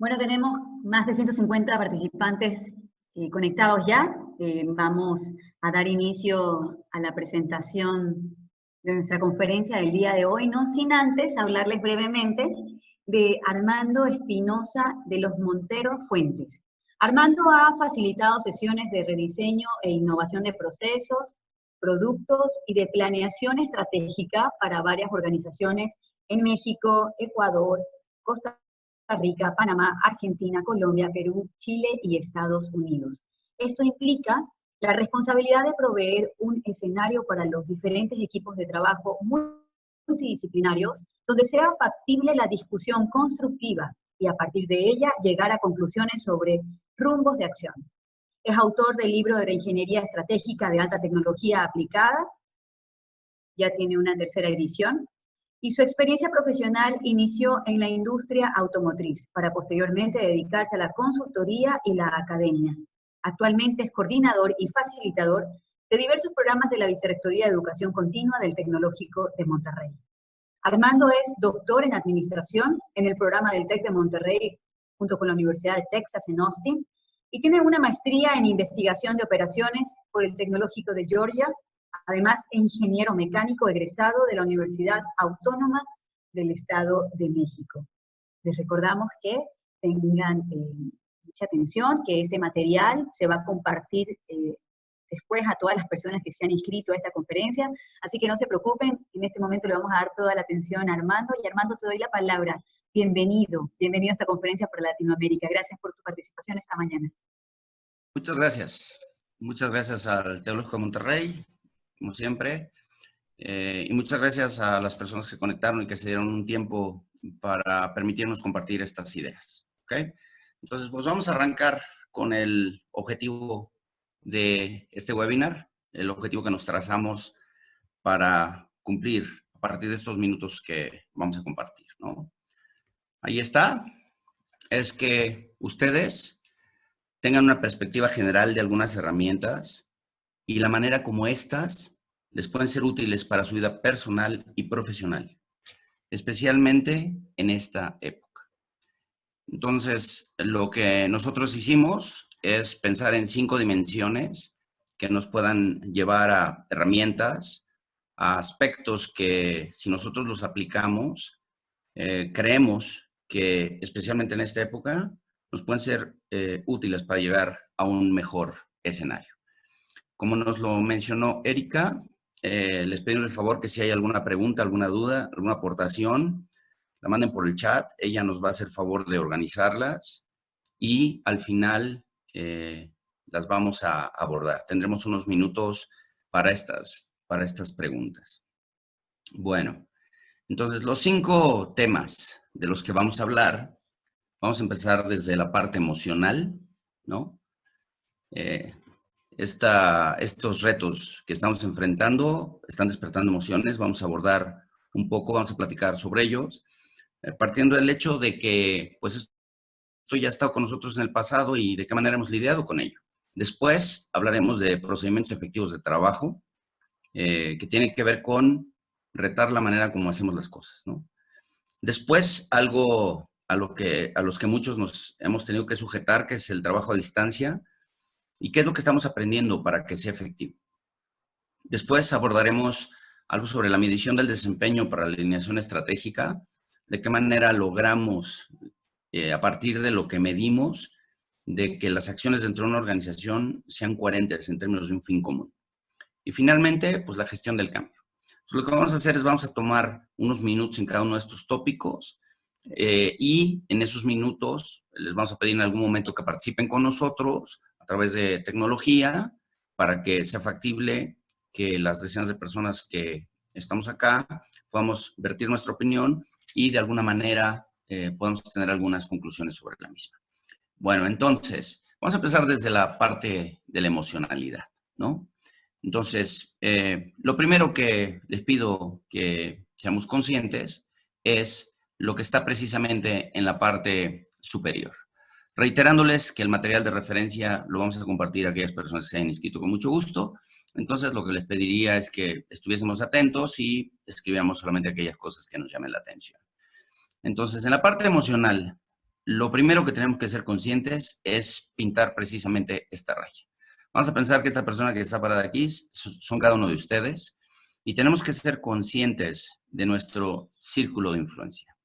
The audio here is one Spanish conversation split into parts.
Bueno, tenemos más de 150 participantes conectados ya. Vamos a dar inicio a la presentación de nuestra conferencia del día de hoy, no sin antes hablarles brevemente de Armando Espinosa de los Monteros Fuentes. Armando ha facilitado sesiones de rediseño e innovación de procesos, productos y de planeación estratégica para varias organizaciones en México, Ecuador, Costa Rica, Panamá, Argentina, Colombia, Perú, Chile y Estados Unidos. Esto implica la responsabilidad de proveer un escenario para los diferentes equipos de trabajo multidisciplinarios donde sea factible la discusión constructiva y a partir de ella llegar a conclusiones sobre rumbos de acción. Es autor del libro de Ingeniería Estratégica de Alta Tecnología Aplicada, ya tiene una tercera edición, y su experiencia profesional inició en la industria automotriz, para posteriormente dedicarse a la consultoría y la academia. Actualmente es coordinador y facilitador de diversos programas de la Vicerrectoría de Educación Continua del Tecnológico de Monterrey. Armando es doctor en Administración en el programa del TEC de Monterrey, junto con la Universidad de Texas en Austin, y tiene una maestría en Investigación de Operaciones por el Tecnológico de Georgia. Además, es ingeniero mecánico egresado de la Universidad Autónoma del Estado de México. Les recordamos que tengan mucha atención, que este material se va a compartir después a todas las personas que se han inscrito a esta conferencia, así que no se preocupen, en este momento le vamos a dar toda la atención a Armando, y Armando, te doy la palabra. Bienvenido a esta conferencia por Latinoamérica. Gracias por tu participación esta mañana. Muchas gracias. Muchas gracias al Tecnológico de Monterrey, como siempre, y muchas gracias a las personas que se conectaron y que se dieron un tiempo para permitirnos compartir estas ideas. ¿Okay? Entonces, pues vamos a arrancar con el objetivo de este webinar, el objetivo que nos trazamos para cumplir a partir de estos minutos que vamos a compartir, ¿no? Ahí está, es que ustedes tengan una perspectiva general de algunas herramientas y la manera como estas les pueden ser útiles para su vida personal y profesional, especialmente en esta época. Entonces, lo que nosotros hicimos es pensar en 5 dimensiones que nos puedan llevar a herramientas, a aspectos que si nosotros los aplicamos, creemos que especialmente en esta época nos pueden ser útiles para llegar a un mejor escenario. Como nos lo mencionó Erika, les pedimos el favor que si hay alguna pregunta, alguna duda, alguna aportación, la manden por el chat. Ella nos va a hacer favor de organizarlas y al final las vamos a abordar. Tendremos unos minutos para estas preguntas. Bueno, entonces los 5 temas de los que vamos a hablar, vamos a empezar desde la parte emocional, ¿no? Estos retos que estamos enfrentando están despertando emociones. Vamos a abordar un poco, vamos a platicar sobre ellos, partiendo del hecho de que pues esto ya ha estado con nosotros en el pasado y de qué manera hemos lidiado con ello. Después hablaremos de procedimientos efectivos de trabajo, que tienen que ver con retar la manera como hacemos las cosas, ¿no? Después, algo a los que muchos nos hemos tenido que sujetar, que es el trabajo a distancia, y qué es lo que estamos aprendiendo para que sea efectivo. Después abordaremos algo sobre la medición del desempeño para la alineación estratégica, de qué manera logramos, a partir de lo que medimos, de que las acciones dentro de una organización sean coherentes en términos de un fin común. Y finalmente, pues la gestión del cambio. Entonces, lo que vamos a hacer es vamos a tomar unos minutos en cada uno de estos tópicos y en esos minutos les vamos a pedir en algún momento que participen con nosotros a través de tecnología para que sea factible que las decenas de personas que estamos acá podamos vertir nuestra opinión y de alguna manera podamos tener algunas conclusiones sobre la misma. Bueno, entonces, vamos a empezar desde la parte de la emocionalidad, ¿no? Entonces, lo primero que les pido que seamos conscientes es lo que está precisamente en la parte superior. Reiterándoles que el material de referencia lo vamos a compartir a aquellas personas que se hayan inscrito con mucho gusto. Entonces, lo que les pediría es que estuviésemos atentos y escribiéramos solamente aquellas cosas que nos llamen la atención. Entonces, en la parte emocional, lo primero que tenemos que ser conscientes es pintar precisamente esta raya. Vamos a pensar que esta persona que está parada aquí son cada uno de ustedes y tenemos que ser conscientes de nuestro círculo de influencia.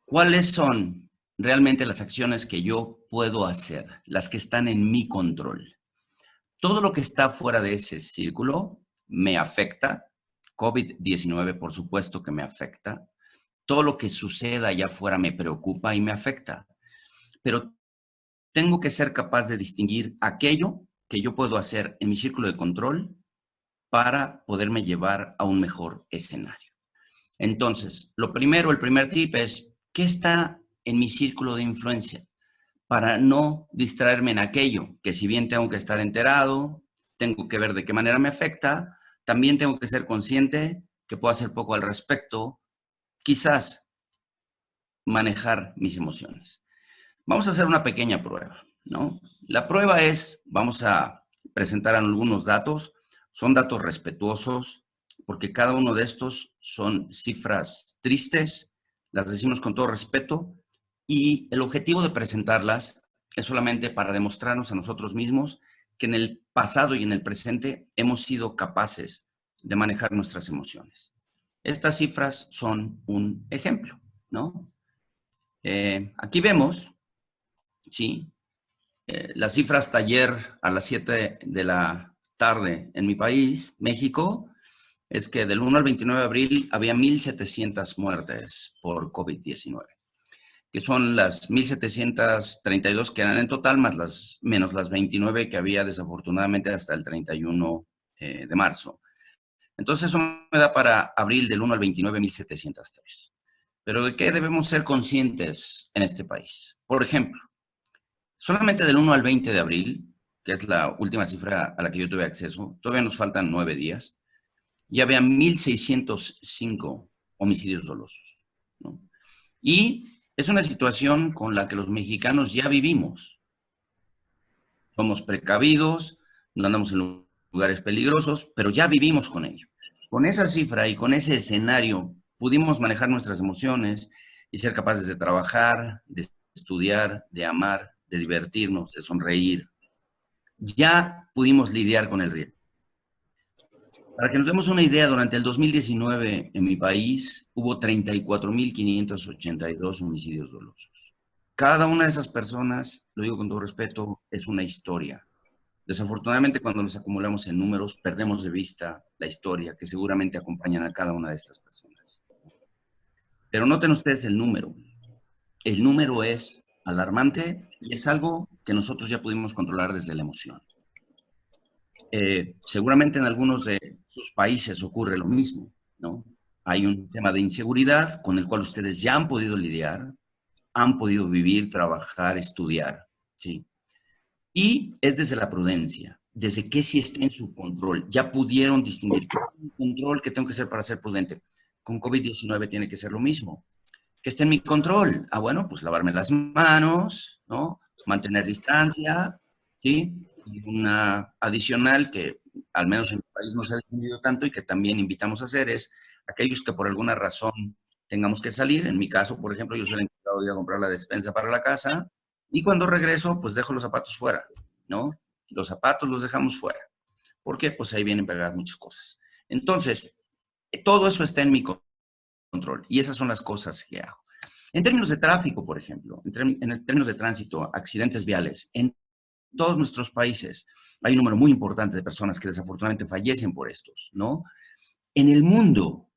¿Cuáles son realmente las acciones que yo puedo hacer, las que están en mi control? Todo lo que está fuera de ese círculo me afecta. COVID-19, por supuesto que me afecta. Todo lo que suceda allá afuera me preocupa y me afecta. Pero tengo que ser capaz de distinguir aquello que yo puedo hacer en mi círculo de control para poderme llevar a un mejor escenario. Entonces, lo primero, el primer tip es, ¿qué está en mi círculo de influencia? Para no distraerme en aquello, que si bien tengo que estar enterado, tengo que ver de qué manera me afecta, también tengo que ser consciente que puedo hacer poco al respecto, quizás manejar mis emociones. Vamos a hacer una pequeña prueba, ¿no? La prueba es, vamos a presentar algunos datos, son datos respetuosos, porque cada uno de estos son cifras tristes, las decimos con todo respeto, y el objetivo de presentarlas es solamente para demostrarnos a nosotros mismos que en el pasado y en el presente hemos sido capaces de manejar nuestras emociones. Estas cifras son un ejemplo, ¿no? Aquí vemos, ¿sí? Las cifras hasta ayer a las 7 de la tarde en mi país, México, es que del 1 al 29 de abril había 1,700 muertes por COVID-19, que son las 1,732 que eran en total, menos las 29 que había desafortunadamente hasta el 31 de marzo. Entonces eso me da para abril del 1 al 29, 1,703. Pero ¿de qué debemos ser conscientes en este país? Por ejemplo, solamente del 1 al 20 de abril, que es la última cifra a la que yo tuve acceso, todavía nos faltan 9 días, ya había 1,605 homicidios dolosos, ¿no? Y es una situación con la que los mexicanos ya vivimos. Somos precavidos, no andamos en lugares peligrosos, pero ya vivimos con ello. Con esa cifra y con ese escenario pudimos manejar nuestras emociones y ser capaces de trabajar, de estudiar, de amar, de divertirnos, de sonreír. Ya pudimos lidiar con el riesgo. Para que nos demos una idea, durante el 2019 en mi país hubo 34,582 homicidios dolosos. Cada una de esas personas, lo digo con todo respeto, es una historia. Desafortunadamente, cuando nos acumulamos en números, perdemos de vista la historia que seguramente acompañan a cada una de estas personas. Pero noten ustedes el número. El número es alarmante y es algo que nosotros ya pudimos controlar desde la emoción. Seguramente en algunos de sus países ocurre lo mismo, ¿no? Hay un tema de inseguridad con el cual ustedes ya han podido lidiar, han podido vivir, trabajar, estudiar, ¿sí? Y es desde la prudencia, desde que sí está en su control. Ya pudieron distinguir qué control que tengo que hacer para ser prudente. Con COVID-19 tiene que ser lo mismo. ¿Qué está en mi control? Ah, bueno, pues lavarme las manos, ¿no? Mantener distancia, ¿sí? Y una adicional que al menos en mi país no se ha difundido tanto y que también invitamos a hacer es aquellos que por alguna razón tengamos que salir. En mi caso, por ejemplo, yo soy el encargado de ir a comprar la despensa para la casa y cuando regreso, pues dejo los zapatos fuera, ¿no? Los zapatos los dejamos fuera. ¿Por qué? Pues ahí vienen pegadas muchas cosas. Entonces, todo eso está en mi control y esas son las cosas que hago. En términos de tráfico, por ejemplo, en términos de tránsito, accidentes viales, en todos nuestros países hay un número muy importante de personas que desafortunadamente fallecen por estos, ¿no? En el mundo,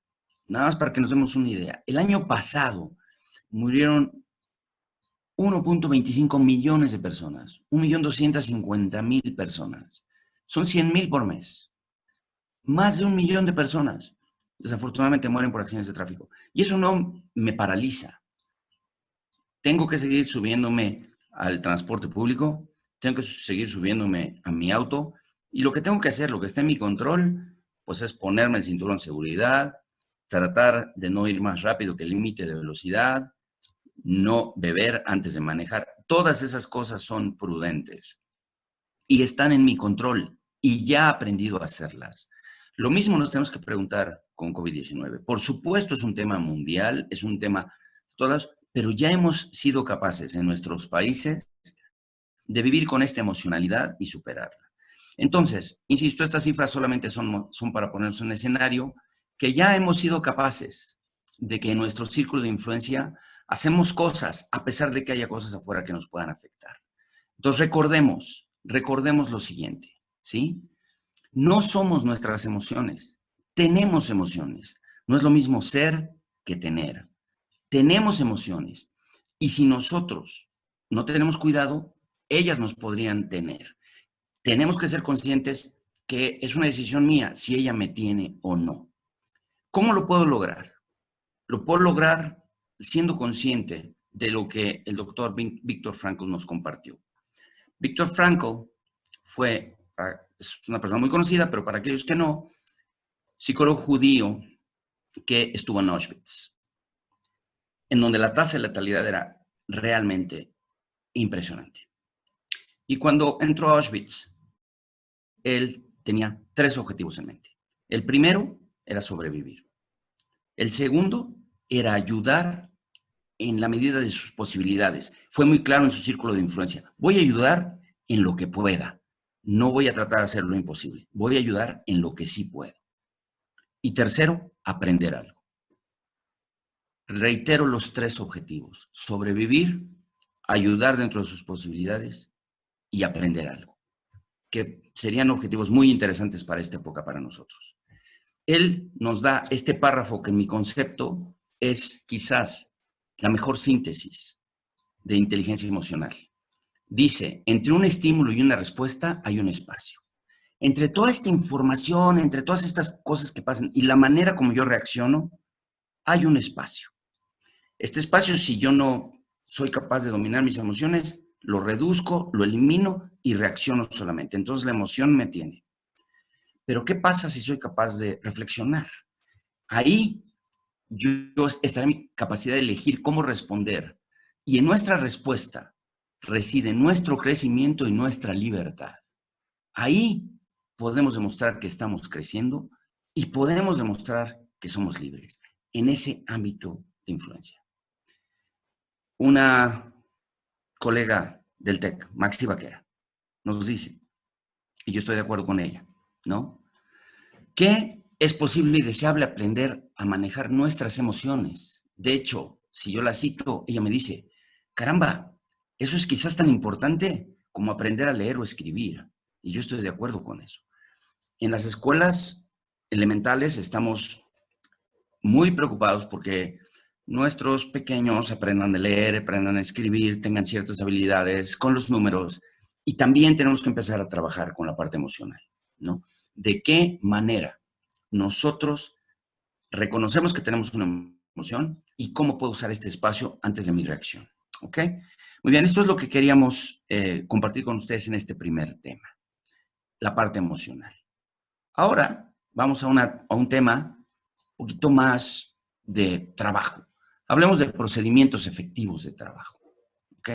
nada más para que nos demos una idea, el año pasado murieron 1,25 millones de personas, 1,250,000 personas. Son 100,000 por mes. Más de 1 millón de personas desafortunadamente mueren por accidentes de tráfico. Y eso no me paraliza. Tengo que seguir subiéndome al transporte público, tengo que seguir subiéndome a mi auto y lo que tengo que hacer, lo que está en mi control, pues es ponerme el cinturón de seguridad, tratar de no ir más rápido que el límite de velocidad, no beber antes de manejar. Todas esas cosas son prudentes y están en mi control y ya he aprendido a hacerlas. Lo mismo nos tenemos que preguntar con COVID-19. Por supuesto es un tema mundial, es un tema, todas, pero ya hemos sido capaces en nuestros países de vivir con esta emocionalidad y superarla. Entonces, insisto, estas cifras solamente son para ponernos en un escenario que ya hemos sido capaces de que en nuestro círculo de influencia hacemos cosas a pesar de que haya cosas afuera que nos puedan afectar. Entonces, recordemos lo siguiente, ¿sí? No somos nuestras emociones, tenemos emociones. No es lo mismo ser que tener. Tenemos emociones y si nosotros no tenemos cuidado, ellas nos podrían tener. Tenemos que ser conscientes que es una decisión mía si ella me tiene o no. ¿Cómo lo puedo lograr? Lo puedo lograr siendo consciente de lo que el doctor Viktor Frankl nos compartió. Viktor Frankl es una persona muy conocida, pero para aquellos que no, psicólogo judío que estuvo en Auschwitz, en donde la tasa de letalidad era realmente impresionante. Y cuando entró a Auschwitz, él tenía 3 objetivos en mente. El primero era sobrevivir. El segundo era ayudar en la medida de sus posibilidades. Fue muy claro en su círculo de influencia. Voy a ayudar en lo que pueda. No voy a tratar de hacer lo imposible. Voy a ayudar en lo que sí puedo. Y tercero, aprender algo. Reitero los 3 objetivos. Sobrevivir, ayudar dentro de sus posibilidades y aprender algo, que serían objetivos muy interesantes para esta época para nosotros. Él nos da este párrafo que en mi concepto es quizás la mejor síntesis de inteligencia emocional. Dice, entre un estímulo y una respuesta hay un espacio. Entre toda esta información, entre todas estas cosas que pasan y la manera como yo reacciono, hay un espacio. Este espacio, si yo no soy capaz de dominar mis emociones, lo reduzco, lo elimino y reacciono solamente. Entonces la emoción me tiene. Pero ¿qué pasa si soy capaz de reflexionar? Ahí yo estaré en mi capacidad de elegir cómo responder. Y en nuestra respuesta reside nuestro crecimiento y nuestra libertad. Ahí podemos demostrar que estamos creciendo y podemos demostrar que somos libres en ese ámbito de influencia. Una colega del TEC, Maxi Vaquera, nos dice, y yo estoy de acuerdo con ella, ¿no? Que es posible y deseable aprender a manejar nuestras emociones. De hecho, si yo la cito, ella me dice, caramba, eso es quizás tan importante como aprender a leer o escribir. Y yo estoy de acuerdo con eso. En las escuelas elementales estamos muy preocupados porque nuestros pequeños aprendan a leer, aprendan a escribir, tengan ciertas habilidades con los números y también tenemos que empezar a trabajar con la parte emocional, ¿no? ¿De qué manera nosotros reconocemos que tenemos una emoción y cómo puedo usar este espacio antes de mi reacción? ¿Ok? Muy bien, esto es lo que queríamos compartir con ustedes en este primer tema, la parte emocional. Ahora vamos a un tema un poquito más de trabajo. Hablemos de procedimientos efectivos de trabajo. ¿Ok?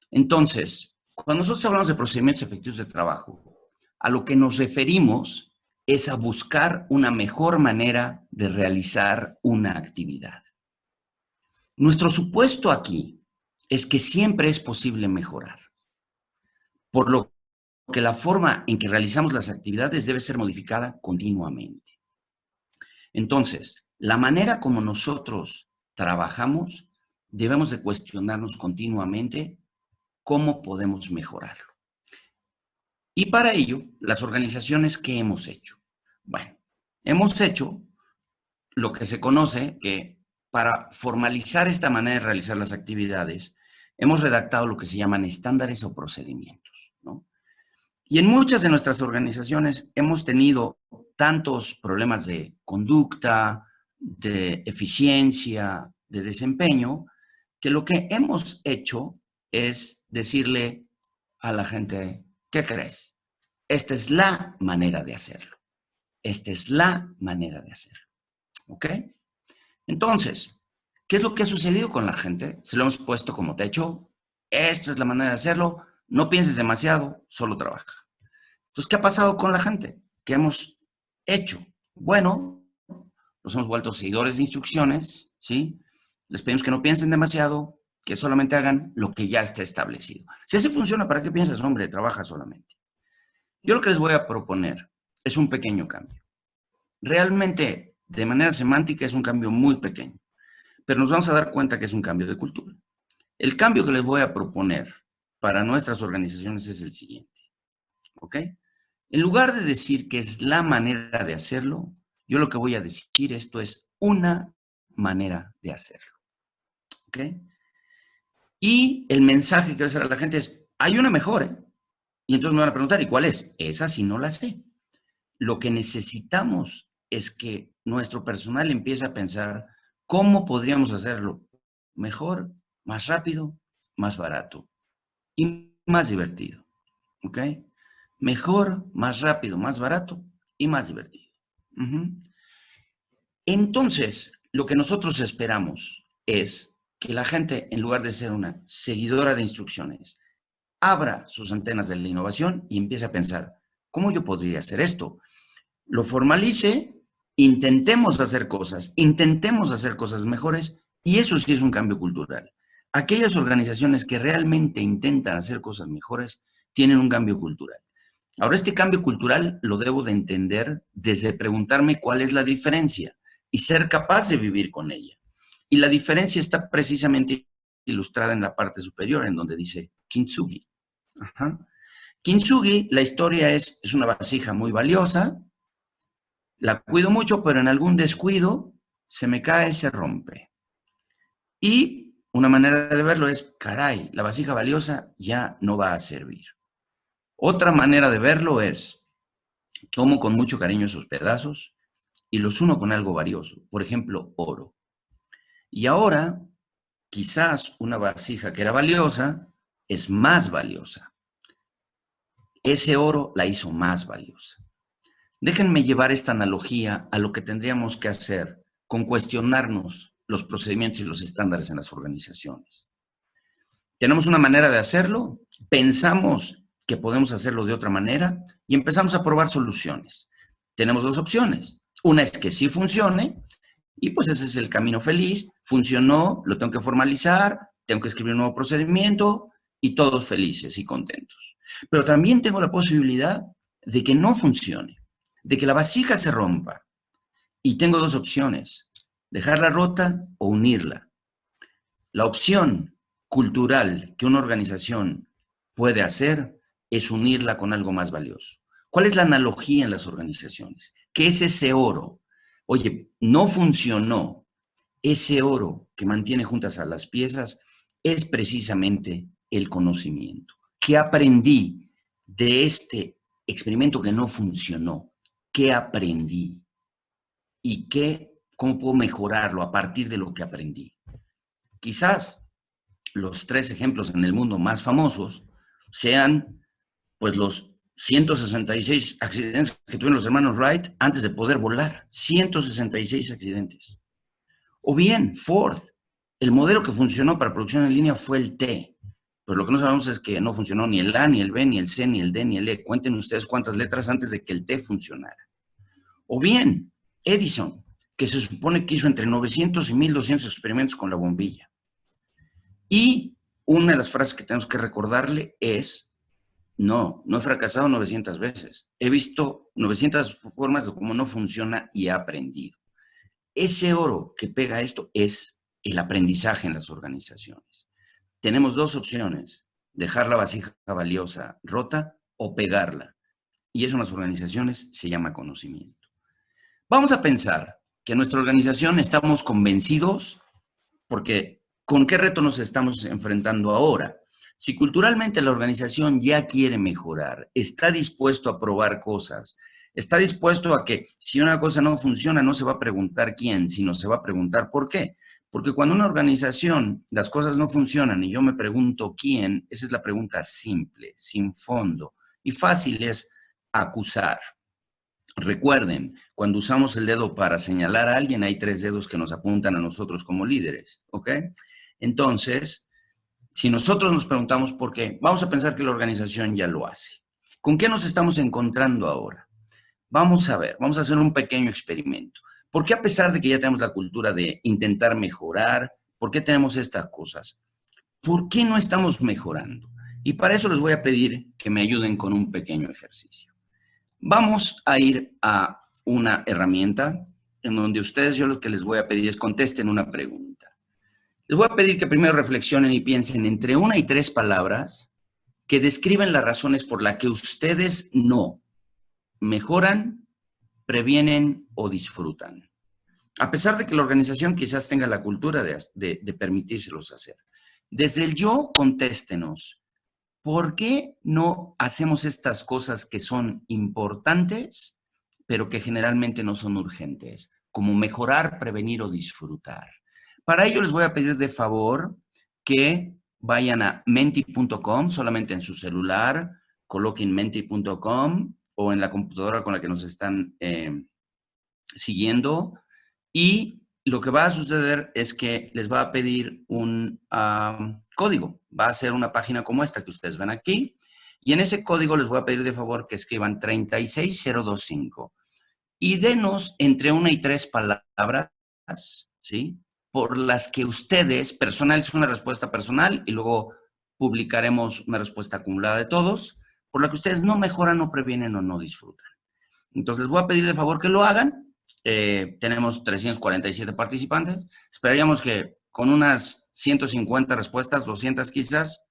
Entonces, cuando nosotros hablamos de procedimientos efectivos de trabajo, a lo que nos referimos es a buscar una mejor manera de realizar una actividad. Nuestro supuesto aquí es que siempre es posible mejorar, por lo que la forma en que realizamos las actividades debe ser modificada continuamente. Entonces, la manera como nosotros trabajamos, debemos de cuestionarnos continuamente cómo podemos mejorarlo. Y para ello, las organizaciones, ¿qué hemos hecho? Bueno, hemos hecho lo que se conoce que para formalizar esta manera de realizar las actividades, hemos redactado lo que se llaman estándares o procedimientos, ¿no? Y en muchas de nuestras organizaciones hemos tenido tantos problemas de conducta, de eficiencia, de desempeño, que lo que hemos hecho es decirle a la gente, ¿qué crees? Esta es la manera de hacerlo. Esta es la manera de hacerlo. ¿Ok? Entonces, ¿qué es lo que ha sucedido con la gente? Se lo hemos puesto como techo. Esto es la manera de hacerlo. No pienses demasiado, solo trabaja. Entonces, ¿qué ha pasado con la gente? ¿Qué hemos hecho? Bueno, nos hemos vuelto seguidores de instrucciones, ¿sí? Les pedimos que no piensen demasiado, que solamente hagan lo que ya está establecido. Si así funciona, ¿para qué piensas, hombre? Trabaja solamente. Yo lo que les voy a proponer es un pequeño cambio. Realmente, de manera semántica, es un cambio muy pequeño, pero nos vamos a dar cuenta que es un cambio de cultura. El cambio que les voy a proponer para nuestras organizaciones es el siguiente, ¿ok? En lugar de decir que es la manera de hacerlo, yo lo que voy a decir, esto es una manera de hacerlo, ¿ok? Y el mensaje que voy a hacer a la gente es, hay una mejor, ¿eh? Y entonces me van a preguntar, ¿y cuál es? Esa sí no la sé. Lo que necesitamos es que nuestro personal empiece a pensar cómo podríamos hacerlo mejor, más rápido, más barato y más divertido, ¿ok? Mejor, más rápido, más barato y más divertido. Entonces, lo que nosotros esperamos es que la gente, en lugar de ser una seguidora de instrucciones, abra sus antenas de la innovación y empiece a pensar, ¿cómo yo podría hacer esto? Lo formalice, intentemos hacer cosas mejores, y eso sí es un cambio cultural. Aquellas organizaciones que realmente intentan hacer cosas mejores tienen un cambio cultural. Ahora, este cambio cultural lo debo de entender desde preguntarme cuál es la diferencia y ser capaz de vivir con ella. Y la diferencia está precisamente ilustrada en la parte superior, en donde dice Kintsugi. Ajá. Kintsugi, la historia es una vasija muy valiosa, la cuido mucho, pero en algún descuido se me cae, se rompe. Y una manera de verlo es, caray, la vasija valiosa ya no va a servir. Otra manera de verlo es, tomo con mucho cariño esos pedazos y los uno con algo valioso, por ejemplo, oro. Y ahora, quizás una vasija que era valiosa es más valiosa. Ese oro la hizo más valiosa. Déjenme llevar esta analogía a lo que tendríamos que hacer con cuestionarnos los procedimientos y los estándares en las organizaciones. Tenemos una manera de hacerlo, pensamos que podemos hacerlo de otra manera y empezamos a probar soluciones. Tenemos dos opciones. Una es que sí funcione y pues ese es el camino feliz. Funcionó, lo tengo que formalizar, tengo que escribir un nuevo procedimiento y todos felices y contentos. Pero también tengo la posibilidad de que no funcione, de que la vasija se rompa. Y tengo dos opciones, dejarla rota o unirla. La opción cultural que una organización puede hacer es unirla con algo más valioso. ¿Cuál es la analogía en las organizaciones? ¿Qué es ese oro? Oye, no funcionó. Ese oro que mantiene juntas a las piezas es precisamente el conocimiento. ¿Qué aprendí de este experimento que no funcionó? ¿Qué aprendí? ¿Y cómo puedo mejorarlo a partir de lo que aprendí? Quizás los 3 ejemplos en el mundo más famosos sean pues los 166 accidentes que tuvieron los hermanos Wright antes de poder volar. 166 accidentes. O bien, Ford, el modelo que funcionó para producción en línea fue el T. Pues lo que no sabemos es que no funcionó ni el A, ni el B, ni el C, ni el D, ni el E. Cuenten ustedes cuántas letras antes de que el T funcionara. O bien, Edison, que se supone que hizo entre 900 y 1200 experimentos con la bombilla. Y una de las frases que tenemos que recordarle es, no he fracasado 900 veces. He visto 900 formas de cómo no funciona y he aprendido. Ese oro que pega esto es el aprendizaje en las organizaciones. Tenemos dos opciones, dejar la vasija valiosa rota o pegarla. Y eso en las organizaciones se llama conocimiento. Vamos a pensar que en nuestra organización estamos convencidos, porque ¿con qué reto nos estamos enfrentando ahora? Si culturalmente la organización ya quiere mejorar, está dispuesto a probar cosas, está dispuesto a que si una cosa no funciona, no se va a preguntar quién, sino se va a preguntar por qué. Porque cuando una organización, las cosas no funcionan y yo me pregunto quién, esa es la pregunta simple, sin fondo. Y fácil es acusar. Recuerden, cuando usamos el dedo para señalar a alguien, hay 3 dedos que nos apuntan a nosotros como líderes, ¿ok? Entonces, si nosotros nos preguntamos por qué, vamos a pensar que la organización ya lo hace. ¿Con qué nos estamos encontrando ahora? Vamos a ver, vamos a hacer un pequeño experimento. ¿Por qué a pesar de que ya tenemos la cultura de intentar mejorar, ¿Por qué tenemos estas cosas? ¿Por qué no estamos mejorando? Y para eso les voy a pedir que me ayuden con un pequeño ejercicio. Vamos a ir a una herramienta en donde ustedes, yo lo que les voy a pedir es contesten una pregunta. Les voy a pedir que primero reflexionen y piensen entre 1 y 3 palabras que describen las razones por las que ustedes no mejoran, previenen o disfrutan. A pesar de que la organización quizás tenga la cultura de permitírselos hacer. Desde el yo, contéstenos. ¿Por qué no hacemos estas cosas que son importantes, pero que generalmente no son urgentes? Como mejorar, prevenir o disfrutar. Para ello les voy a pedir de favor que vayan a menti.com, solamente en su celular, coloquen menti.com o en la computadora con la que nos están siguiendo, y lo que va a suceder es que les va a pedir un código. Va a ser una página como esta que ustedes ven aquí, y en ese código les voy a pedir de favor que escriban 36025 y denos entre 1 y 3 palabras, ¿sí? Por las que ustedes, personal es una respuesta personal y luego publicaremos una respuesta acumulada de todos, por la que ustedes no mejoran, no previenen o no disfrutan. Entonces les voy a pedir de favor que lo hagan. Tenemos 347 participantes. Esperaríamos que con unas 150 respuestas, 200 quizás,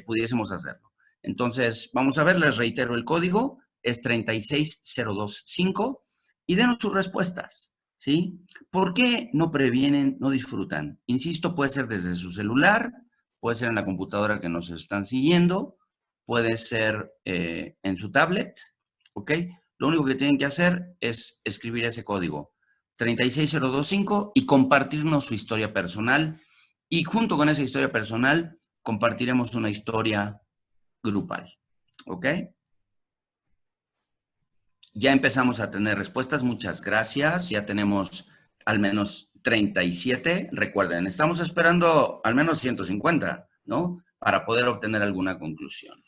pudiésemos hacerlo. Entonces, vamos a ver, les reitero el código, es 36025 y denos sus respuestas, ¿sí? ¿Por qué no previenen, no disfrutan? Insisto, puede ser desde su celular, puede ser en la computadora que nos están siguiendo, puede ser en su tablet, ¿ok? Lo único que tienen que hacer es escribir ese código 36025 y compartirnos su historia personal. Y junto con esa historia personal, compartiremos una historia grupal. ¿Ok? Ya empezamos a tener respuestas. Muchas gracias. Ya tenemos al menos 37. Recuerden, estamos esperando al menos 150, ¿no? Para poder obtener alguna conclusión.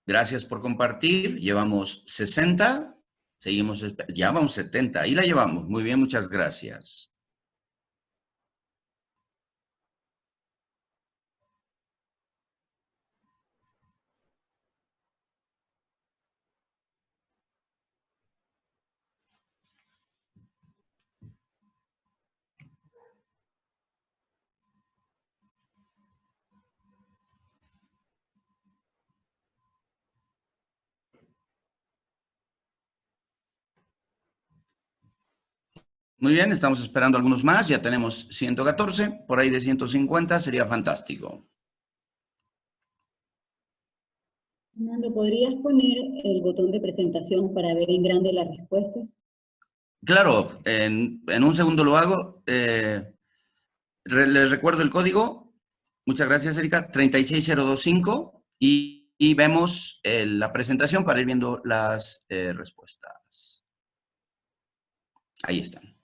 Gracias por compartir. Llevamos 60. Seguimos, ya vamos 70. Ahí la llevamos. Muy bien, muchas gracias. Muy bien, estamos esperando algunos más. Ya tenemos 114. Por ahí de 150 sería fantástico. Fernando, ¿podrías poner el botón de presentación para ver en grande las respuestas? Claro, en un segundo lo hago. Les recuerdo el código. Muchas gracias, Erika. 36025 y vemos la presentación para ir viendo las respuestas. Ahí están.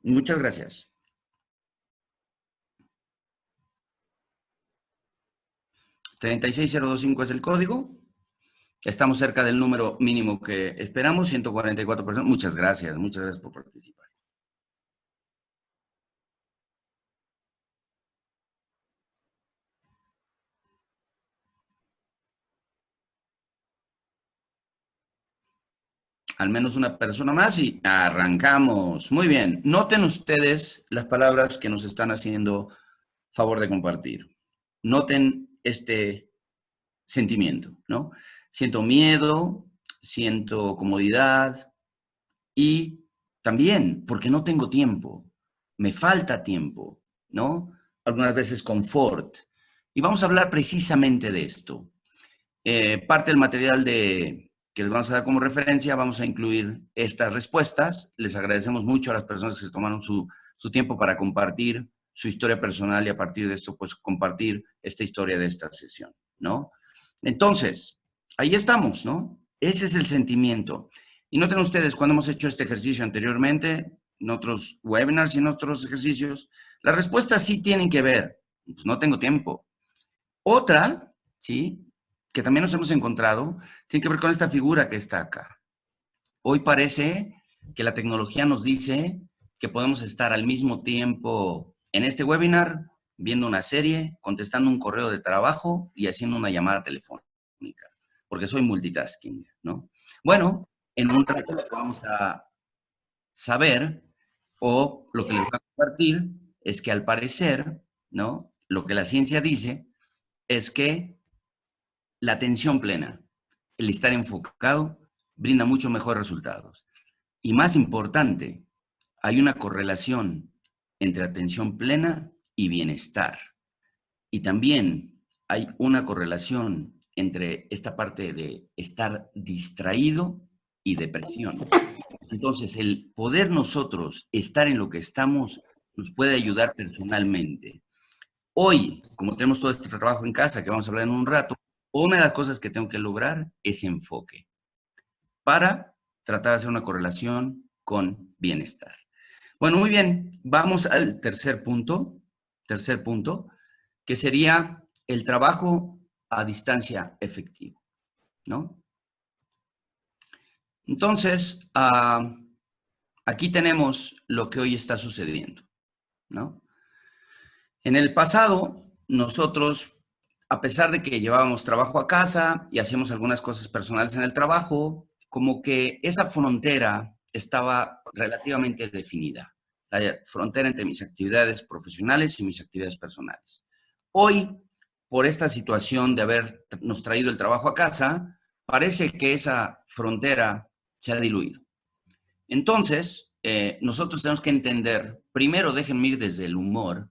Muchas gracias. $36025 es el código. Estamos cerca del número mínimo que esperamos, 144 personas. Muchas gracias por participar. Al menos una persona más y arrancamos. Muy bien. Noten ustedes las palabras que nos están haciendo favor de compartir. Noten este sentimiento, ¿no? Siento miedo, siento comodidad y también porque no tengo tiempo, me falta tiempo, ¿no? Algunas veces confort. Y vamos a hablar precisamente de esto. Parte del material que les vamos a dar como referencia, vamos a incluir estas respuestas. Les agradecemos mucho a las personas que se tomaron su tiempo para compartir su historia personal y a partir de esto, pues, compartir esta historia de esta sesión, ¿no? Entonces, ahí estamos, ¿no? Ese es el sentimiento. Y noten ustedes, cuando hemos hecho este ejercicio anteriormente, en otros webinars y en otros ejercicios, las respuestas sí tienen que ver. Pues no tengo tiempo. Otra, ¿sí? que también nos hemos encontrado tiene que ver con esta figura que está acá. Hoy parece que la tecnología nos dice que podemos estar al mismo tiempo en este webinar, viendo una serie, contestando un correo de trabajo y haciendo una llamada telefónica, porque soy multitasking, ¿no? Bueno, en un rato lo que vamos a saber, o lo que les voy a compartir, es que al parecer, ¿no? Lo que la ciencia dice es que la atención plena, el estar enfocado, brinda mucho mejores resultados. Y más importante, hay una correlación entre atención plena y bienestar. Y también hay una correlación entre esta parte de estar distraído y depresión. Entonces, el poder nosotros estar en lo que estamos nos puede ayudar personalmente. Hoy, como tenemos todo este trabajo en casa, que vamos a hablar en un rato, una de las cosas que tengo que lograr es enfoque para tratar de hacer una correlación con bienestar. Bueno, muy bien, vamos al tercer punto, que sería el trabajo a distancia efectivo, ¿no? Entonces, aquí tenemos lo que hoy está sucediendo, ¿no? En el pasado, nosotros, a pesar de que llevábamos trabajo a casa y hacíamos algunas cosas personales en el trabajo, como que esa frontera estaba relativamente definida, la frontera entre mis actividades profesionales y mis actividades personales. Hoy, por esta situación de habernos traído el trabajo a casa, parece que esa frontera se ha diluido. Entonces, nosotros tenemos que entender, primero déjenme ir desde el humor,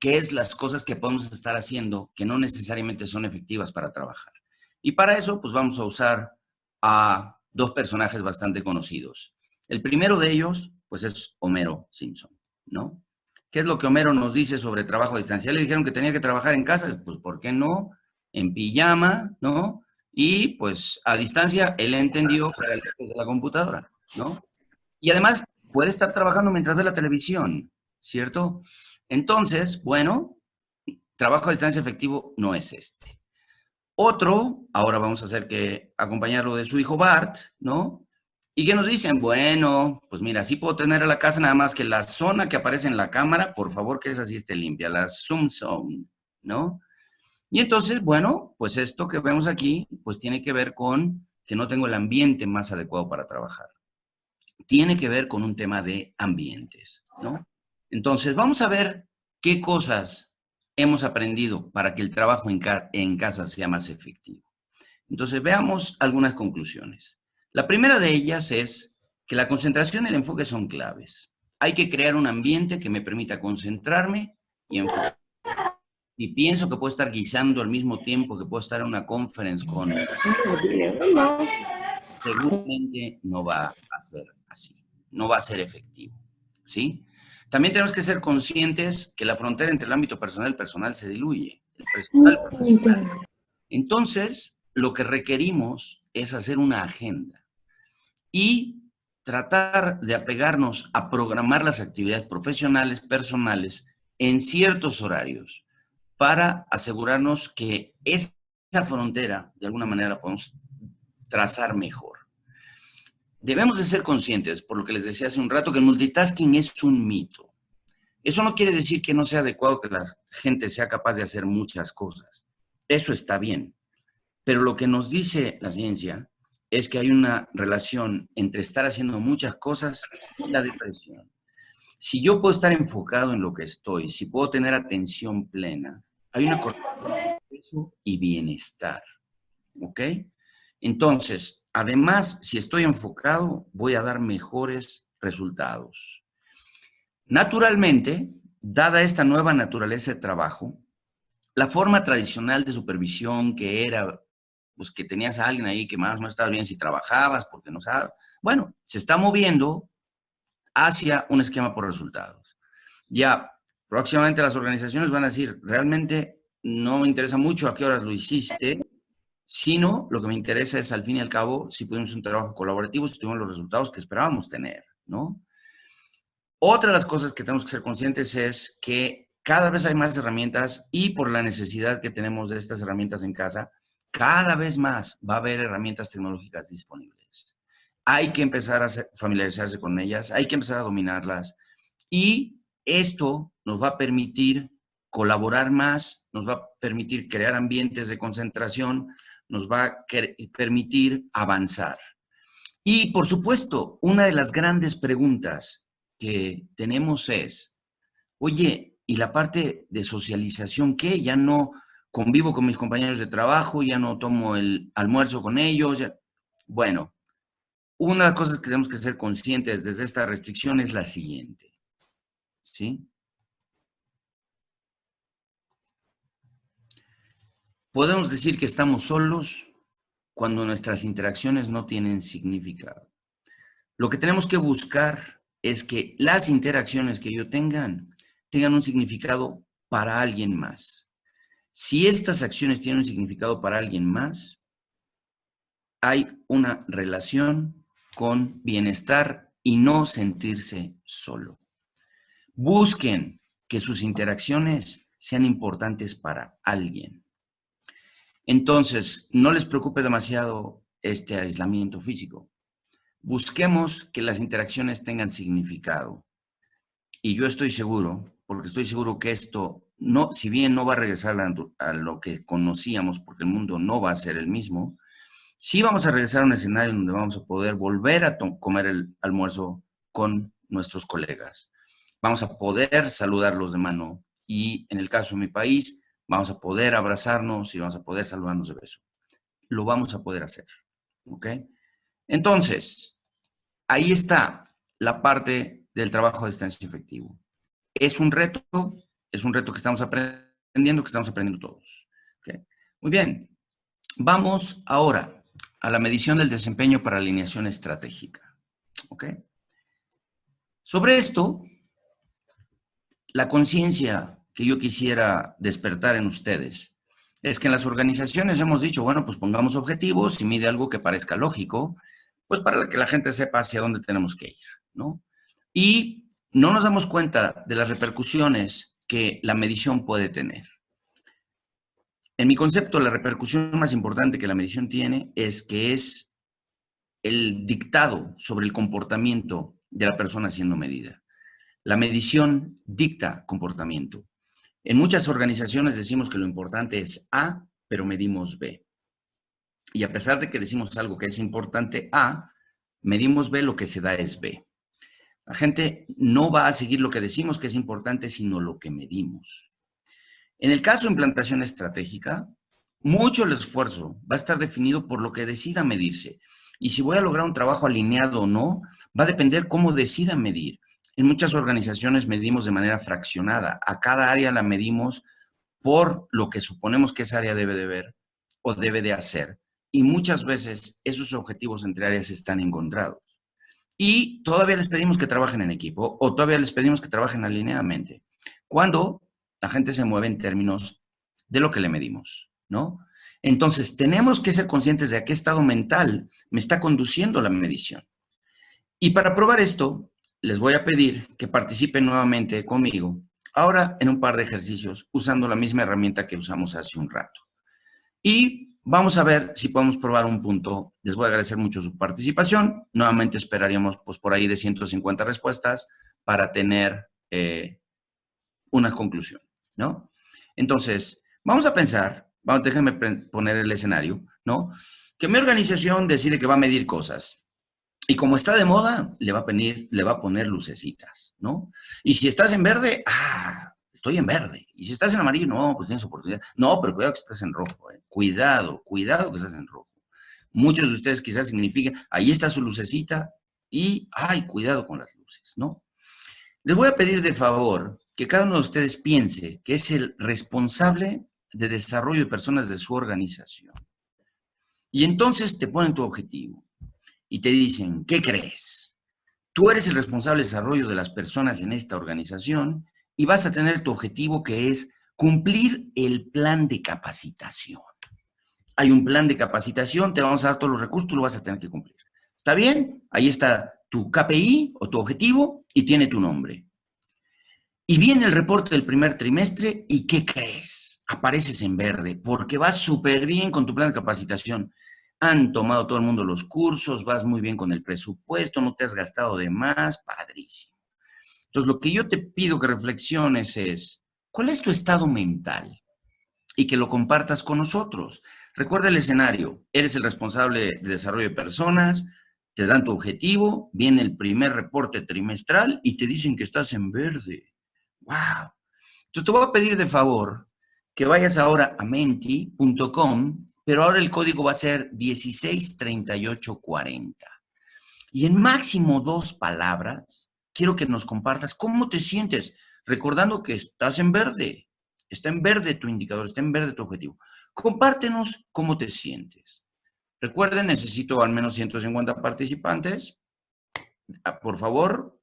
qué es las cosas que podemos estar haciendo que no necesariamente son efectivas para trabajar. Y para eso, pues vamos a usar a dos personajes bastante conocidos. El primero de ellos, pues es Homero Simpson, ¿no? ¿Qué es lo que Homero nos dice sobre trabajo a distancia? Le dijeron que tenía que trabajar en casa, pues ¿por qué no? En pijama, ¿no? Y pues a distancia él entendió que era lejos de la computadora, ¿no? Y además puede estar trabajando mientras ve la televisión, ¿cierto? Entonces, bueno, trabajo a distancia efectivo no es este. Otro, ahora vamos a hacer que acompañarlo de su hijo Bart, ¿no? ¿Y qué nos dicen? Bueno, pues mira, sí puedo tener a la casa, nada más que la zona que aparece en la cámara, por favor que esa sí esté limpia, la zoom zone, ¿no? Y entonces, bueno, pues esto que vemos aquí, pues tiene que ver con que no tengo el ambiente más adecuado para trabajar. Tiene que ver con un tema de ambientes, ¿no? Entonces, vamos a ver qué cosas hemos aprendido para que el trabajo en casa sea más efectivo. Entonces, veamos algunas conclusiones. La primera de ellas es que la concentración y el enfoque son claves. Hay que crear un ambiente que me permita concentrarme y enfocar. Y pienso que puedo estar guisando al mismo tiempo que puedo estar en una conference con... Seguramente no va a ser así, no va a ser efectivo, ¿sí? También tenemos que ser conscientes que la frontera entre el ámbito personal y personal se diluye. El personal, profesional. Entonces, lo que requerimos es hacer una agenda y tratar de apegarnos a programar las actividades profesionales, personales, en ciertos horarios, para asegurarnos que esa frontera, de alguna manera, la podemos trazar mejor. Debemos de ser conscientes, por lo que les decía hace un rato, que el multitasking es un mito. Eso no quiere decir que no sea adecuado que la gente sea capaz de hacer muchas cosas. Eso está bien. Pero lo que nos dice la ciencia es que hay una relación entre estar haciendo muchas cosas y la depresión. Si yo puedo estar enfocado en lo que estoy, si puedo tener atención plena, hay una correlación entre eso y bienestar. ¿Ok? Entonces, además, si estoy enfocado, voy a dar mejores resultados. Naturalmente, dada esta nueva naturaleza de trabajo, la forma tradicional de supervisión que era, pues que tenías a alguien ahí que más no estabas bien si trabajabas, porque no sabes, bueno, se está moviendo hacia un esquema por resultados. Ya próximamente las organizaciones van a decir, realmente no me interesa mucho a qué horas lo hiciste, sino lo que me interesa es, al fin y al cabo, si pudimos un trabajo colaborativo, si tuvimos los resultados que esperábamos tener, ¿no? Otra de las cosas que tenemos que ser conscientes es que cada vez hay más herramientas y por la necesidad que tenemos de estas herramientas en casa, Cada vez más va a haber herramientas tecnológicas disponibles. Hay que empezar a familiarizarse con ellas, hay que empezar a dominarlas y esto nos va a permitir colaborar más, nos va a permitir crear ambientes de concentración, nos va a permitir avanzar. Y, por supuesto, una de las grandes preguntas que tenemos es, oye, ¿y la parte de socialización qué? Ya no convivo con mis compañeros de trabajo, ya no tomo el almuerzo con ellos. Ya... Bueno, una de las cosas que tenemos que ser conscientes desde esta restricción es la siguiente, ¿sí? Podemos decir que estamos solos cuando nuestras interacciones no tienen significado. Lo que tenemos que buscar es que las interacciones que yo tengan un significado para alguien más. Si estas acciones tienen un significado para alguien más, hay una relación con bienestar y no sentirse solo. Busquen que sus interacciones sean importantes para alguien. Entonces, no les preocupe demasiado este aislamiento físico. Busquemos que las interacciones tengan significado. Y yo estoy seguro, porque estoy seguro que esto, no, si bien no va a regresar a lo que conocíamos, porque el mundo no va a ser el mismo, sí vamos a regresar a un escenario donde vamos a poder volver a comer el almuerzo con nuestros colegas. Vamos a poder saludarlos de mano y, en el caso de mi país, vamos a poder abrazarnos y vamos a poder saludarnos de beso. Lo vamos a poder hacer, ¿ok? Entonces, ahí está la parte del trabajo a distancia efectivo. Es un reto que estamos aprendiendo todos. ¿Okay? Muy bien, vamos ahora a la medición del desempeño para alineación estratégica. ¿Ok? Sobre esto, la conciencia que yo quisiera despertar en ustedes es que en las organizaciones hemos dicho, bueno, pues pongamos objetivos y mide algo que parezca lógico, pues para que la gente sepa hacia dónde tenemos que ir, ¿no? Y no nos damos cuenta de las repercusiones que la medición puede tener. En mi concepto, la repercusión más importante que la medición tiene es que es el dictado sobre el comportamiento de la persona siendo medida. La medición dicta comportamiento. En muchas organizaciones decimos que lo importante es A, pero medimos B. Y a pesar de que decimos algo que es importante A, medimos B, lo que se da es B. La gente no va a seguir lo que decimos que es importante, sino lo que medimos. En el caso de implantación estratégica, mucho el esfuerzo va a estar definido por lo que decida medirse. Y si voy a lograr un trabajo alineado o no, va a depender cómo decida medir. En muchas organizaciones medimos de manera fraccionada. A cada área la medimos por lo que suponemos que esa área debe de ver o debe de hacer. Y muchas veces esos objetivos entre áreas están encontrados. Y todavía les pedimos que trabajen en equipo o todavía les pedimos que trabajen alineadamente. Cuando la gente se mueve en términos de lo que le medimos, ¿no? Entonces, tenemos que ser conscientes de a qué estado mental me está conduciendo la medición. Y para probar esto, les voy a pedir que participen nuevamente conmigo, ahora en un par de ejercicios, usando la misma herramienta que usamos hace un rato. Y vamos a ver si podemos probar un punto. Les voy a agradecer mucho su participación. Nuevamente esperaríamos pues, por ahí de 150 respuestas para tener una conclusión, ¿no? Entonces, vamos a pensar, déjenme poner el escenario, ¿no? Que mi organización decide que va a medir cosas. Y como está de moda, le va a poner lucecitas, ¿no? Y si estás en verde, estoy en verde. Y si estás en amarillo, no, pues tienes oportunidad. No, pero cuidado que estás en rojo, ¿eh? Cuidado que estás en rojo. Muchos de ustedes quizás signifiquen, ahí está su lucecita y, cuidado con las luces, ¿no? Les voy a pedir de favor que cada uno de ustedes piense que es el responsable de desarrollo de personas de su organización. Y entonces te ponen tu objetivo y te dicen, ¿qué crees? Tú eres el responsable de desarrollo de las personas en esta organización y vas a tener tu objetivo que es cumplir el plan de capacitación. Hay un plan de capacitación, te vamos a dar todos los recursos, tú lo vas a tener que cumplir. ¿Está bien? Ahí está tu KPI o tu objetivo y tiene tu nombre. Y viene el reporte del primer trimestre y ¿qué crees? apareces en verde, porque vas súper bien con tu plan de capacitación. Han tomado todo el mundo los cursos, vas muy bien con el presupuesto, no te has gastado de más, padrísimo. Entonces, lo que yo te pido que reflexiones es, ¿cuál es tu estado mental? Y que lo compartas con nosotros. Recuerda el escenario, eres el responsable de desarrollo de personas, te dan tu objetivo, viene el primer reporte trimestral y te dicen que estás en verde. ¡Wow! Entonces te voy a pedir de favor que vayas ahora a menti.com, pero ahora el código va a ser 163840. Y en máximo 2 palabras, quiero que nos compartas cómo te sientes, recordando que estás en verde. Está en verde tu indicador, está en verde tu objetivo. Compártenos cómo te sientes. Recuerden, necesito al menos 150 participantes. Por favor,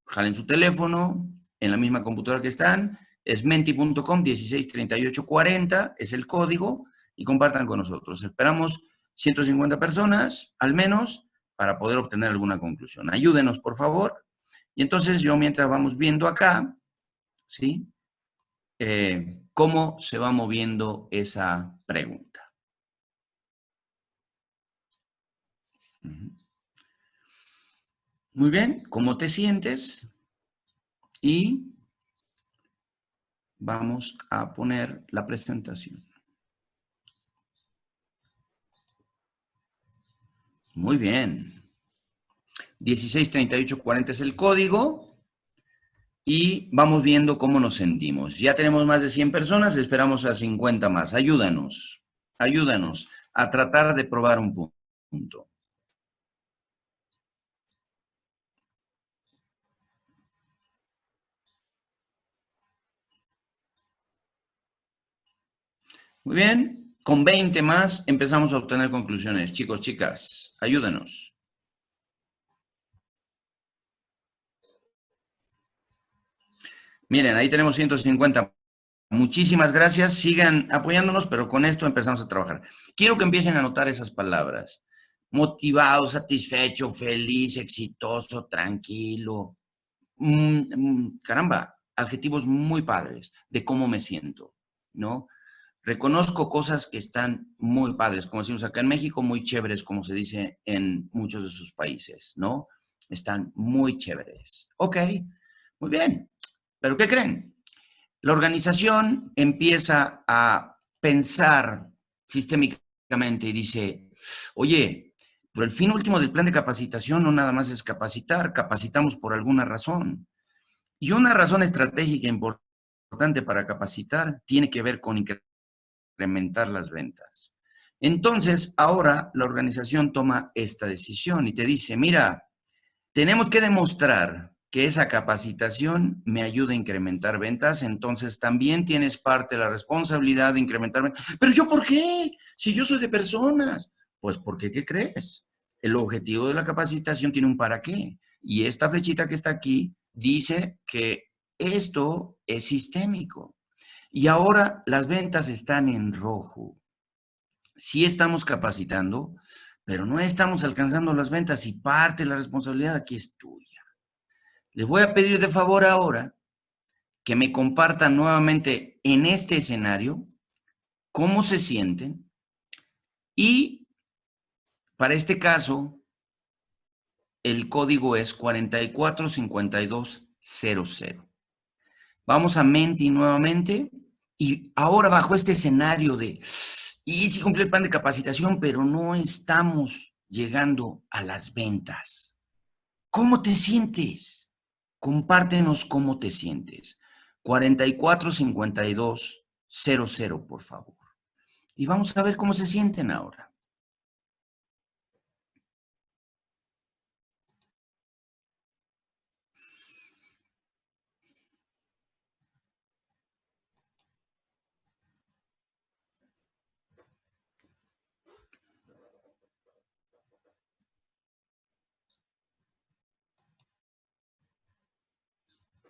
jalen su teléfono en la misma computadora que están. Es menti.com 163840, es el código, y compartan con nosotros. Esperamos 150 personas, al menos, para poder obtener alguna conclusión. Ayúdenos, por favor. Y entonces yo, mientras vamos viendo acá, ¿sí? Cómo se va moviendo esa pregunta. Muy bien, ¿cómo te sientes? Y vamos a poner la presentación. Muy bien. 163840 es el código y vamos viendo cómo nos sentimos. Ya tenemos más de 100 personas, esperamos a 50 más. Ayúdanos, ayúdanos a tratar de probar un punto. Muy bien, con 20 más empezamos a obtener conclusiones. Chicos, chicas, ayúdenos. Miren, ahí tenemos 150. Muchísimas gracias, sigan apoyándonos, pero con esto empezamos a trabajar. Quiero que empiecen a anotar esas palabras. Motivado, satisfecho, feliz, exitoso, tranquilo. Caramba, adjetivos muy padres de cómo me siento, ¿no? Reconozco cosas que están muy padres, como decimos acá en México, muy chéveres, como se dice en muchos de sus países, ¿no? Están muy chéveres. Ok, muy bien. ¿Pero qué creen? La organización empieza a pensar sistémicamente y dice, oye, pero el fin último del plan de capacitación no nada más es capacitar, capacitamos por alguna razón. Y una razón estratégica importante para capacitar tiene que ver con incrementar las ventas. Entonces, ahora la organización toma esta decisión y te dice, mira, tenemos que demostrar que esa capacitación me ayuda a incrementar ventas, entonces también tienes parte de la responsabilidad de incrementar ventas. Pero yo, ¿por qué? Si yo soy de personas. Pues porque, ¿qué crees? El objetivo de la capacitación tiene un para qué. Y esta flechita que está aquí dice que esto es sistémico. Y ahora las ventas están en rojo. Sí estamos capacitando, pero no estamos alcanzando las ventas y parte de la responsabilidad aquí es tuya. Les voy a pedir de favor ahora que me compartan nuevamente en este escenario cómo se sienten y para este caso el código es 445200. Vamos a Menti nuevamente y ahora bajo este escenario de, y sí cumplí el plan de capacitación, pero no estamos llegando a las ventas. ¿Cómo te sientes? Compártenos cómo te sientes. 445200, por favor. Y vamos a ver cómo se sienten ahora.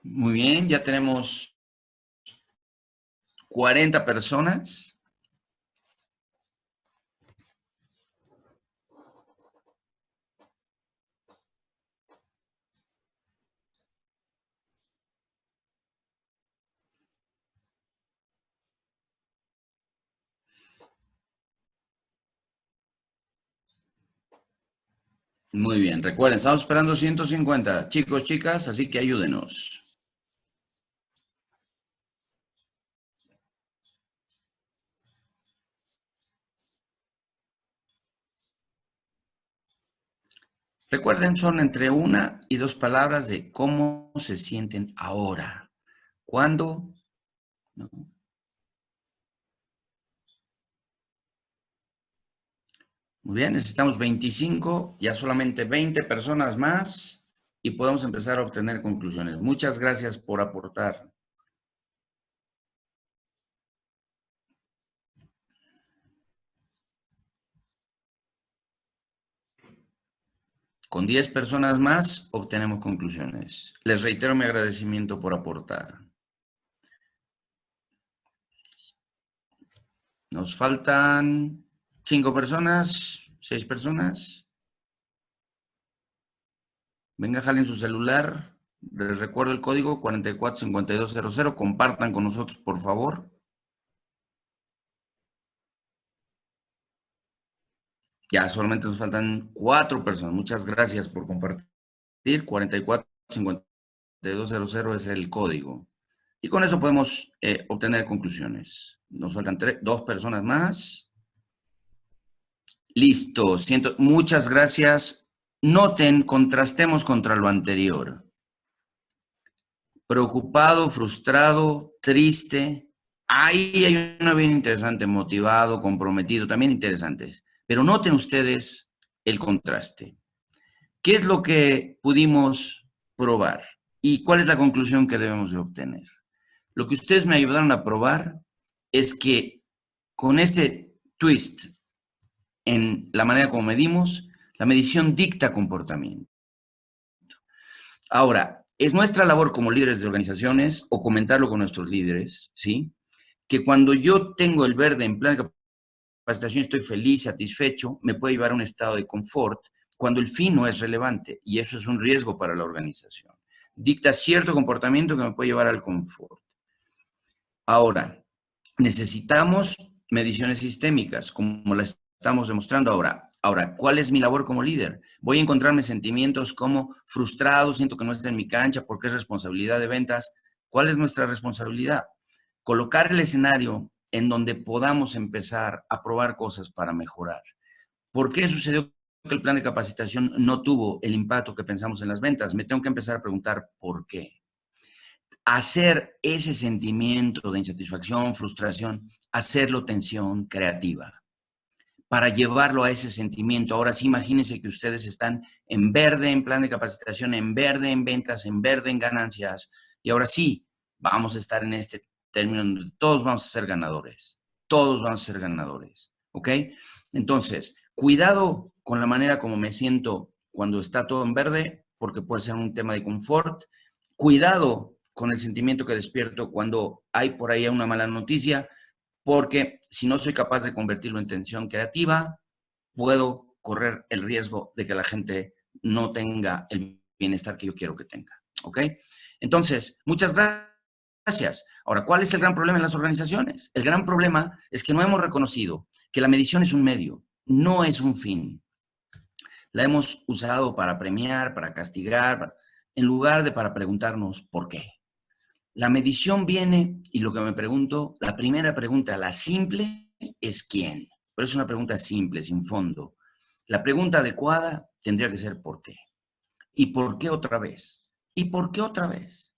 Muy bien, ya tenemos 40 personas. Muy bien, recuerden, estamos esperando 150. Chicos, chicas, así que ayúdenos. Recuerden, son entre 1 y 2 palabras de cómo se sienten ahora. ¿Cuándo? ¿No? Muy bien, necesitamos 25, ya solamente 20 personas más y podemos empezar a obtener conclusiones. Muchas gracias por aportar. Con 10 personas más obtenemos conclusiones. Les reitero mi agradecimiento por aportar. Nos faltan 5 personas, 6 personas. Venga, jalen su celular. Les recuerdo el código 445200. Compartan con nosotros, por favor. Ya solamente nos faltan 4 personas. Muchas gracias por compartir. 445200 es el código. Y con eso podemos obtener conclusiones. Nos faltan 2 personas más. Listo. Muchas gracias. Noten, contrastemos contra lo anterior. Preocupado, frustrado, triste. Ahí hay una bien interesante, motivado, comprometido, también interesantes. Pero noten ustedes el contraste. ¿Qué es lo que pudimos probar? ¿Y cuál es la conclusión que debemos de obtener? Lo que ustedes me ayudaron a probar es que con este twist en la manera como medimos, la medición dicta comportamiento. Ahora, es nuestra labor como líderes de organizaciones o comentarlo con nuestros líderes, ¿sí? Que cuando yo tengo el verde en plan de capacitación, estoy feliz, satisfecho, me puede llevar a un estado de confort cuando el fin no es relevante y eso es un riesgo para la organización. Dicta cierto comportamiento que me puede llevar al confort. Ahora, necesitamos mediciones sistémicas, como las estamos demostrando ahora. Ahora, ¿cuál es mi labor como líder? Voy a encontrarme sentimientos como frustrado, siento que no está en mi cancha porque es responsabilidad de ventas. ¿Cuál es nuestra responsabilidad? Colocar el escenario en donde podamos empezar a probar cosas para mejorar. ¿Por qué sucedió que el plan de capacitación no tuvo el impacto que pensamos en las ventas? Me tengo que empezar a preguntar por qué. Hacer ese sentimiento de insatisfacción, frustración, hacerlo tensión creativa para llevarlo a ese sentimiento. Ahora sí, imagínense que ustedes están en verde en plan de capacitación, en verde en ventas, en verde en ganancias. Y ahora sí, vamos a estar en este término donde todos vamos a ser ganadores. Todos vamos a ser ganadores. ¿Ok? Entonces, cuidado con la manera como me siento cuando está todo en verde, porque puede ser un tema de confort. Cuidado con el sentimiento que despierto cuando hay por ahí una mala noticia, porque si no soy capaz de convertirlo en tensión creativa, puedo correr el riesgo de que la gente no tenga el bienestar que yo quiero que tenga. ¿Ok? Entonces, muchas gracias. Ahora, ¿cuál es el gran problema en las organizaciones? El gran problema es que no hemos reconocido que la medición es un medio, no es un fin. La hemos usado para premiar, para castigar, en lugar de para preguntarnos por qué. La medición viene y lo que me pregunto, la primera pregunta, la simple, es ¿quién? Pero es una pregunta simple, sin fondo. La pregunta adecuada tendría que ser ¿por qué? ¿Y por qué otra vez? ¿Y por qué otra vez?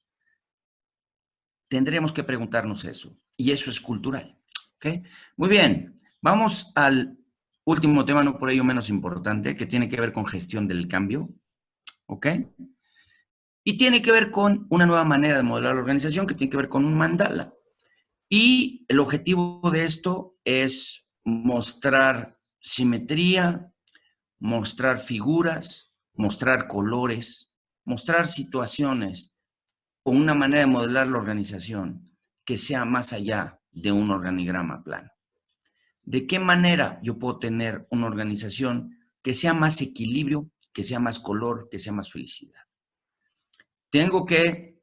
Tendremos que preguntarnos eso. Y eso es cultural. ¿Ok? Muy bien. Vamos al último tema, no por ello menos importante, que tiene que ver con gestión del cambio. ¿Ok? Y tiene que ver con una nueva manera de modelar la organización que tiene que ver con un mandala. Y el objetivo de esto es mostrar simetría, mostrar figuras, mostrar colores, mostrar situaciones o una manera de modelar la organización que sea más allá de un organigrama plano. ¿De qué manera yo puedo tener una organización que sea más equilibrio, que sea más color, que sea más felicidad? Tengo que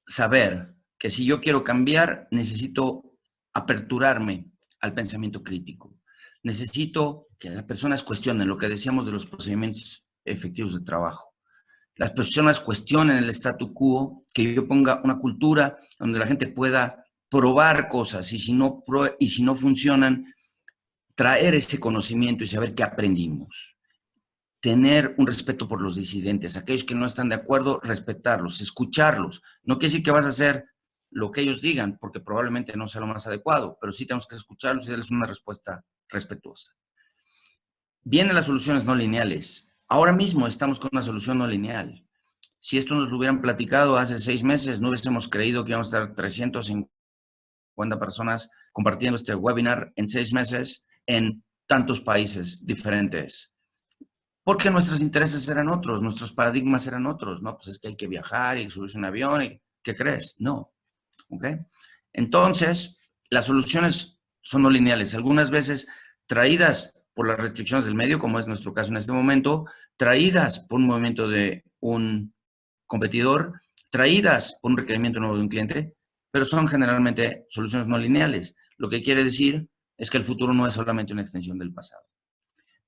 saber que si yo quiero cambiar, necesito aperturarme al pensamiento crítico. Necesito que las personas cuestionen lo que decíamos de los procedimientos efectivos de trabajo. Las personas cuestionan el statu quo, que yo ponga una cultura donde la gente pueda probar cosas y si no funcionan, traer ese conocimiento y saber qué aprendimos. Tener un respeto por los disidentes, aquellos que no están de acuerdo, respetarlos, escucharlos. No quiere decir que vas a hacer lo que ellos digan, porque probablemente no sea lo más adecuado, pero sí tenemos que escucharlos y darles una respuesta respetuosa. Vienen las soluciones no lineales. Ahora mismo estamos con una solución no lineal. Si esto nos lo hubieran platicado hace 6 meses, no hubiésemos creído que íbamos a estar 350 personas compartiendo este webinar en 6 meses en tantos países diferentes. Porque nuestros intereses eran otros, nuestros paradigmas eran otros, ¿no? Pues es que hay que viajar y subirse un avión, y ¿qué crees? No, ¿ok? Entonces, las soluciones son no lineales, algunas veces traídas por las restricciones del medio, como es nuestro caso en este momento, traídas por un movimiento de un competidor, traídas por un requerimiento nuevo de un cliente, pero son generalmente soluciones no lineales. Lo que quiere decir es que el futuro no es solamente una extensión del pasado.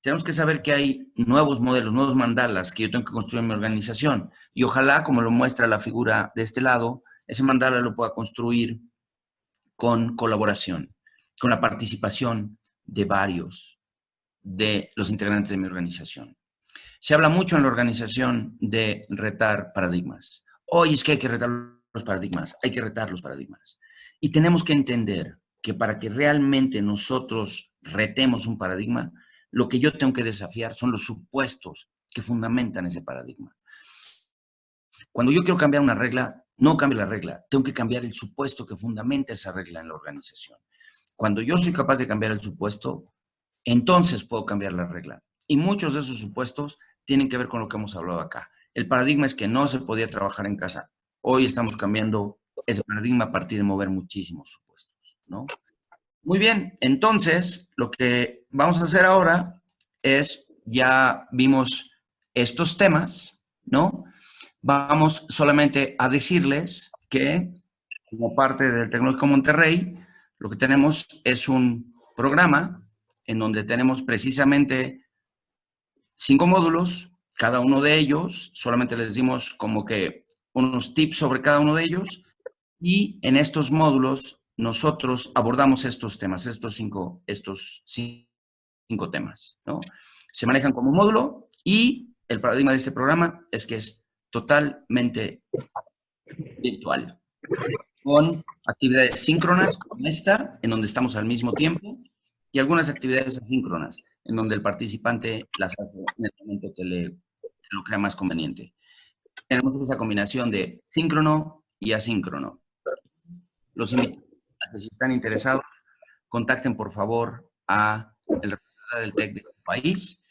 Tenemos que saber que hay nuevos modelos, nuevos mandalas que yo tengo que construir en mi organización. Y ojalá, como lo muestra la figura de este lado, ese mandala lo pueda construir con colaboración, con la participación de varios de los integrantes de mi organización. Se habla mucho en la organización de retar paradigmas. Hoy es que hay que retar los paradigmas, hay que retar los paradigmas. Y tenemos que entender que para que realmente nosotros retemos un paradigma, lo que yo tengo que desafiar son los supuestos que fundamentan ese paradigma. Cuando yo quiero cambiar una regla, no cambio la regla, tengo que cambiar el supuesto que fundamenta esa regla en la organización. Cuando yo soy capaz de cambiar el supuesto, entonces puedo cambiar la regla. Y muchos de esos supuestos tienen que ver con lo que hemos hablado acá. El paradigma es que no se podía trabajar en casa. Hoy estamos cambiando ese paradigma a partir de mover muchísimos supuestos, ¿no? Muy bien, entonces lo que vamos a hacer ahora es, ya vimos estos temas, ¿no? Vamos solamente a decirles que como parte del Tecnológico Monterrey, lo que tenemos es un programa en donde tenemos precisamente 5 módulos, cada uno de ellos, solamente les dimos como que unos tips sobre cada uno de ellos, y en estos módulos nosotros abordamos estos temas, estos cinco temas, ¿no? Se manejan como módulo y el paradigma de este programa es que es totalmente virtual, con actividades síncronas como esta, en donde estamos al mismo tiempo, y algunas actividades asíncronas, en donde el participante las hace en el momento que lo crea más conveniente. Tenemos esa combinación de síncrono y asíncrono. Los invito a que si están interesados, contacten por favor a el representante del TEC de su país.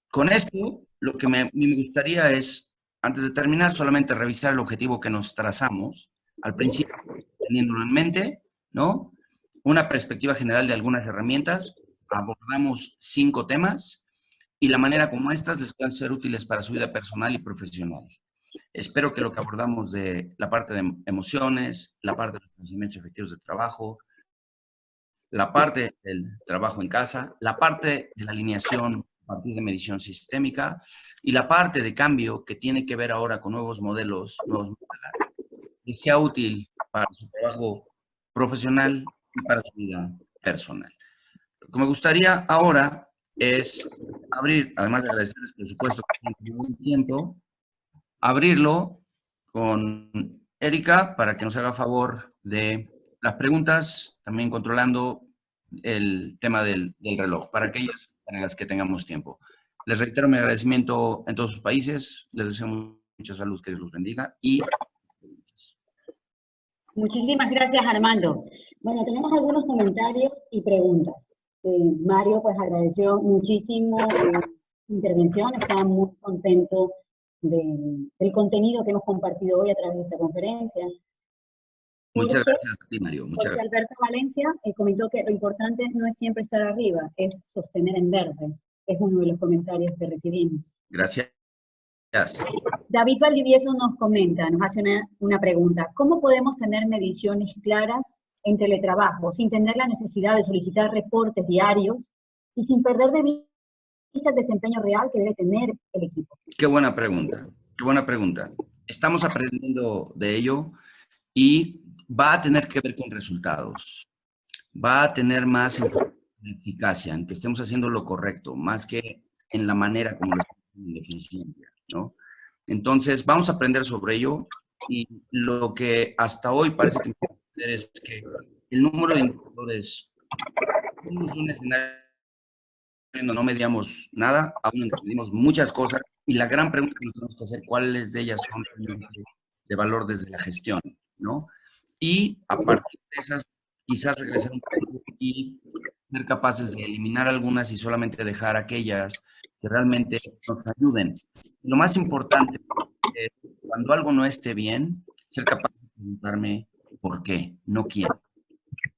Con esto, lo que me gustaría es, antes de terminar, solamente revisar el objetivo que nos trazamos al principio, teniéndolo en mente, ¿no? Una perspectiva general de algunas herramientas, abordamos 5 temas y la manera como estas les puedan ser útiles para su vida personal y profesional. Espero que lo que abordamos de la parte de emociones, la parte de los conocimientos efectivos de trabajo, la parte del trabajo en casa, la parte de la alineación a partir de medición sistémica y la parte de cambio que tiene que ver ahora con nuevos modelos, que sea útil para su trabajo profesional y para su vida personal. Lo que me gustaría ahora es abrir, además de agradecerles por supuesto que tienen un tiempo, abrirlo con Erika para que nos haga favor de las preguntas, también controlando el tema del reloj, para aquellas para las que tengamos tiempo. Les reitero mi agradecimiento en todos sus países, les deseo mucha salud, que Dios los bendiga y... Muchísimas gracias, Armando. Bueno, tenemos algunos comentarios y preguntas. Mario, pues agradeció muchísimo su intervención, estaba muy contento del contenido que hemos compartido hoy a través de esta conferencia. Muchas gracias a ti, Mario. Muchas gracias. Alberto Valencia comentó que lo importante no es siempre estar arriba, es sostener en verde. Es uno de los comentarios que recibimos. Gracias. David Valdivieso nos comenta, nos hace una pregunta. ¿Cómo podemos tener mediciones claras en teletrabajo sin tener la necesidad de solicitar reportes diarios y sin perder de es el desempeño real que debe tener el equipo? Qué buena pregunta, qué buena pregunta. Estamos aprendiendo de ello y va a tener que ver con resultados. Va a tener más eficacia, en que estemos haciendo lo correcto, más que en la manera como lo estamos haciendo, en eficiencia, ¿no? Entonces, vamos a aprender sobre ello y lo que hasta hoy parece que es que el número de indicadores, tenemos un escenario donde no mediamos nada, aún medimos muchas cosas y la gran pregunta que nos tenemos que hacer, ¿cuáles de ellas son realmente de valor desde la gestión, ¿no? Y a partir de esas, quizás regresar un poco y ser capaces de eliminar algunas y solamente dejar aquellas que realmente nos ayuden. Lo más importante es, cuando algo no esté bien, ser capaz de preguntarme por qué, no quién.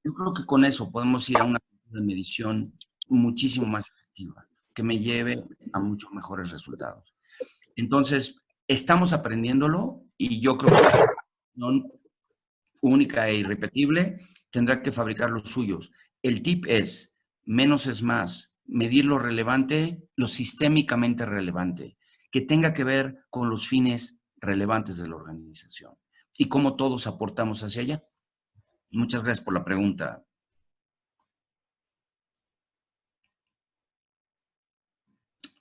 Yo creo que con eso podemos ir a una medición muchísimo más efectiva, que me lleve a muchos mejores resultados. Entonces, estamos aprendiéndolo y yo creo que la decisión única e irrepetible tendrá que fabricar los suyos. El tip es, menos es más, medir lo relevante, lo sistémicamente relevante, que tenga que ver con los fines relevantes de la organización y cómo todos aportamos hacia allá. Muchas gracias por la pregunta.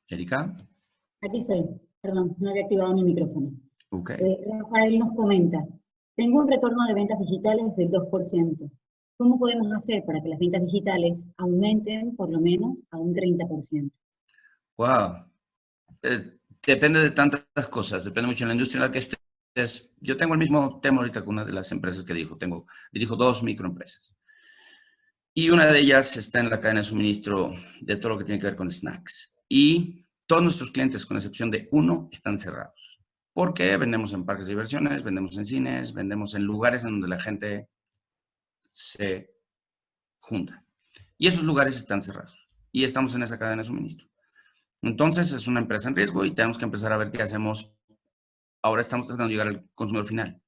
Erika. Aquí estoy. Perdón, no había activado mi micrófono. Ok. Rafael nos comenta, tengo un retorno de ventas digitales del 2%. ¿Cómo podemos hacer para que las ventas digitales aumenten por lo menos a un 30%? Wow. Depende de tantas cosas, depende mucho de la industria en la que estés. Yo tengo el mismo tema ahorita con una de las empresas que dirijo 2 microempresas. Y una de ellas está en la cadena de suministro de todo lo que tiene que ver con snacks. Y todos nuestros clientes, con excepción de uno, están cerrados. Porque vendemos en parques de diversiones, vendemos en cines, vendemos en lugares en donde la gente se junta. Y esos lugares están cerrados. Y estamos en esa cadena de suministro. Entonces, es una empresa en riesgo y tenemos que empezar a ver qué hacemos. Ahora estamos tratando de llegar al consumidor final.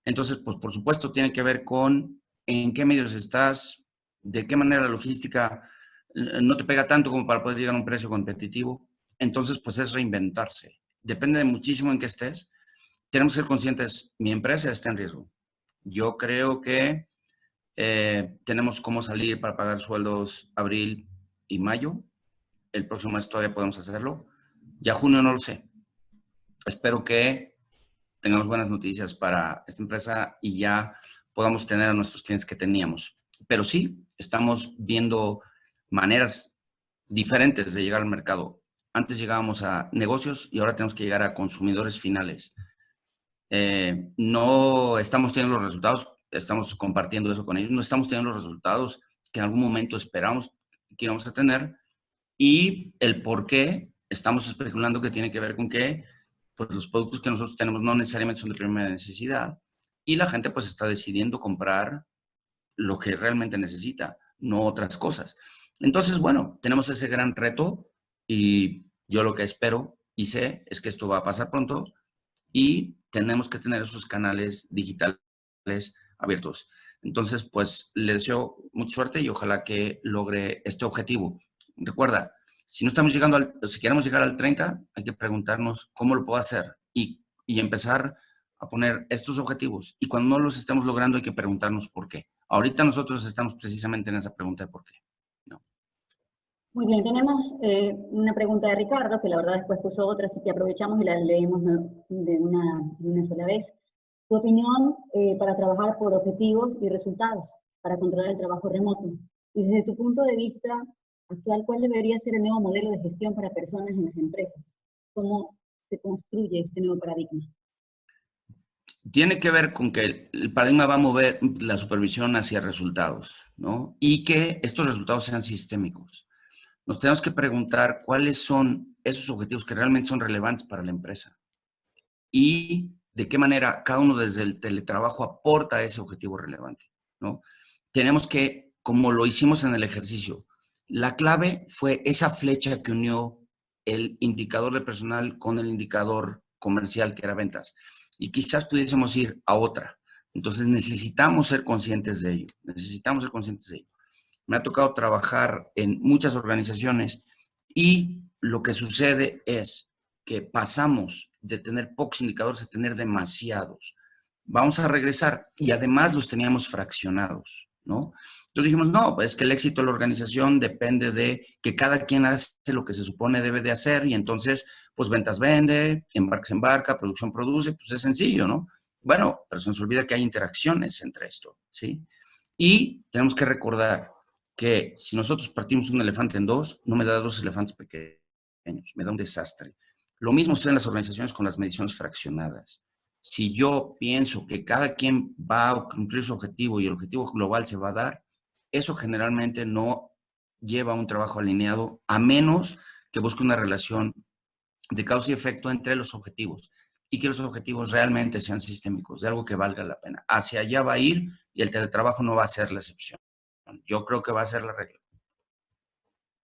Entonces, pues, por supuesto, tiene que ver con en qué medios estás, de qué manera la logística no te pega tanto como para poder llegar a un precio competitivo. Entonces, pues, es reinventarse. Depende de muchísimo en qué estés. Tenemos que ser conscientes, mi empresa está en riesgo. Yo creo que tenemos cómo salir para pagar sueldos abril y mayo. El próximo mes todavía podemos hacerlo. Ya junio no lo sé. Espero que tengamos buenas noticias para esta empresa y ya podamos tener a nuestros clientes que teníamos. Pero sí, estamos viendo maneras diferentes de llegar al mercado. Antes llegábamos a negocios y ahora tenemos que llegar a consumidores finales. No estamos teniendo los resultados, estamos compartiendo eso con ellos, no estamos teniendo los resultados que en algún momento esperamos que íbamos a tener y el por qué estamos especulando que tiene que ver con que pues, los productos que nosotros tenemos no necesariamente son de primera necesidad y la gente pues está decidiendo comprar lo que realmente necesita, no otras cosas. Entonces, bueno, tenemos ese gran reto y yo lo que espero y sé es que esto va a pasar pronto y tenemos que tener esos canales digitales abiertos. Entonces, pues le deseo mucha suerte y ojalá que logre este objetivo. Recuerda, si no estamos llegando si queremos llegar al 30, hay que preguntarnos cómo lo puedo hacer y empezar a poner estos objetivos. Y cuando no los estemos logrando, hay que preguntarnos por qué. Ahorita nosotros estamos precisamente en esa pregunta de por qué. ¿No? Muy bien, tenemos una pregunta de Ricardo, que la verdad después puso otra, así que aprovechamos y la leemos de una sola vez. Tu opinión para trabajar por objetivos y resultados, para controlar el trabajo remoto. Y desde tu punto de vista actual, ¿cuál debería ser el nuevo modelo de gestión para personas en las empresas? ¿Cómo se construye este nuevo paradigma? Tiene que ver con que el paradigma va a mover la supervisión hacia resultados, ¿no? Y que estos resultados sean sistémicos. Nos tenemos que preguntar cuáles son esos objetivos que realmente son relevantes para la empresa y de qué manera cada uno desde el teletrabajo aporta a ese objetivo relevante, ¿no? Tenemos que, como lo hicimos en el ejercicio, la clave fue esa flecha que unió el indicador de personal con el indicador comercial que era ventas. Y quizás pudiésemos ir a otra. Entonces necesitamos ser conscientes de ello. Me ha tocado trabajar en muchas organizaciones y lo que sucede es que pasamos de tener pocos indicadores a tener demasiados. Vamos a regresar y además los teníamos fraccionados, ¿no? Entonces dijimos, no, pues es que el éxito de la organización depende de que cada quien hace lo que se supone debe de hacer y entonces, pues ventas vende, embarca se embarca, producción produce, pues es sencillo, ¿no? Bueno, pero se nos olvida que hay interacciones entre esto, ¿sí? Y tenemos que recordar que si nosotros partimos un elefante en dos, no me da dos elefantes pequeños, me da un desastre. Lo mismo sucede en las organizaciones con las mediciones fraccionadas. Si yo pienso que cada quien va a cumplir su objetivo y el objetivo global se va a dar, eso generalmente no lleva a un trabajo alineado, a menos que busque una relación de causa y efecto entre los objetivos y que los objetivos realmente sean sistémicos, de algo que valga la pena. Hacia allá va a ir y el teletrabajo no va a ser la excepción. Yo creo que va a ser la regla.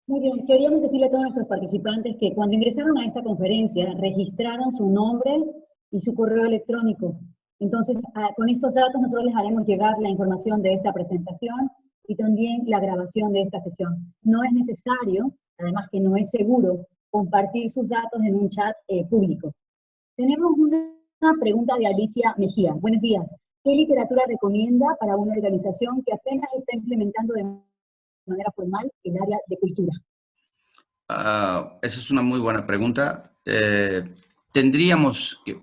Muy bien, queríamos decirle a todos nuestros participantes que cuando ingresaron a esta conferencia registraron su nombre y su correo electrónico. Entonces, con estos datos nosotros les haremos llegar la información de esta presentación y también la grabación de esta sesión. No es necesario, además que no es seguro, compartir sus datos en un chat público. Tenemos una pregunta de Alicia Mejía. Buenos días. ¿Qué literatura recomienda para una organización que apenas está implementando de manera formal el área de cultura? Esa es una muy buena pregunta.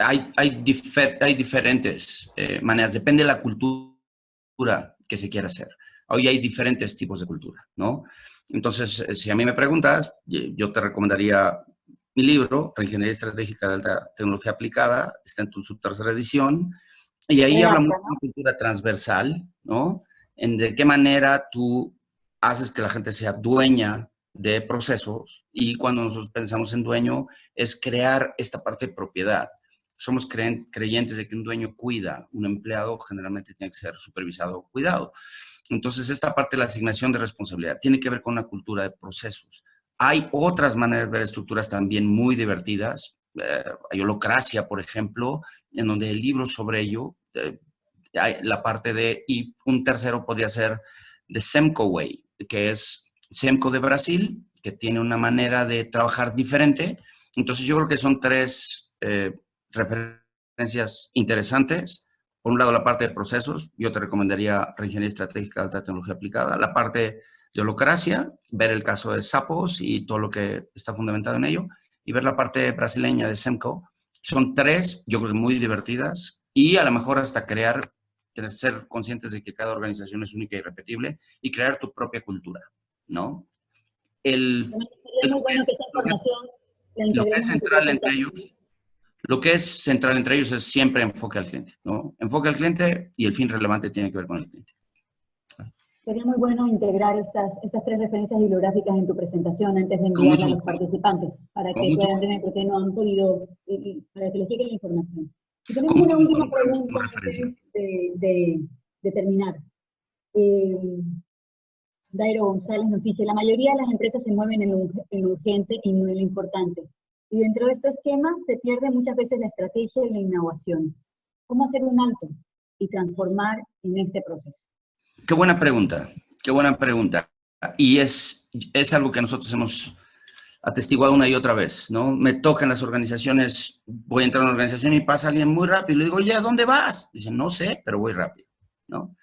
Hay diferentes maneras, depende de la cultura que se quiera hacer. Hoy hay diferentes tipos de cultura, ¿no? Entonces, si a mí me preguntas, yo te recomendaría mi libro, Reingeniería Estratégica de Alta Tecnología Aplicada, está en su tercera edición, y ahí habla mucho de cultura transversal, ¿no? En de qué manera tú haces que la gente sea dueña de procesos, y cuando nosotros pensamos en dueño, es crear esta parte de propiedad. Somos creyentes de que un dueño cuida, un empleado generalmente tiene que ser supervisado o cuidado. Entonces, esta parte de la asignación de responsabilidad tiene que ver con una cultura de procesos. Hay otras maneras de ver estructuras también muy divertidas. Hay holocracia, por ejemplo, en donde el libro sobre ello, hay la parte de, y un tercero podría ser The Semco Way, que es Semco de Brasil, que tiene una manera de trabajar diferente. Entonces, yo creo que son tres referencias interesantes. Por un lado, la parte de procesos, yo te recomendaría Reingeniería Estratégica de Alta Tecnología Aplicada. La parte de holocracia, ver el caso de Sapos y todo lo que está fundamentado en ello, y ver la parte brasileña de Semco. Son tres, yo creo que muy divertidas, y a lo mejor hasta ser conscientes de que cada organización es única y irrepetible, y crear tu propia cultura, ¿no? Sería muy bueno que esta información la lo que es integremos en tu central entre presentación. ellos, lo que es central entre ellos es siempre enfoque al cliente, ¿no? Enfoque al cliente y el fin relevante tiene que ver con el cliente. Sería muy bueno integrar estas tres referencias bibliográficas en tu presentación antes de Con enviarla mucho a los gusto. participantes, para Con que mucho puedan gusto. ver por qué no han podido, para que les llegue la información. Y tenemos Con una mucho gusto última lo ponemos como pregunta referencia. antes de terminar. Dairo González nos dice, la mayoría de las empresas se mueven en lo urgente y no en lo importante. Y dentro de este esquema se pierde muchas veces la estrategia y la innovación. ¿Cómo hacer un alto y transformar en este proceso? Qué buena pregunta, qué buena pregunta. Y es algo que nosotros hemos atestiguado una y otra vez, ¿no? Me toca en las organizaciones, voy a entrar a una organización y pasa alguien muy rápido. Le digo, oye, ¿a dónde vas? Dicen, no sé, pero voy rápido, ¿no?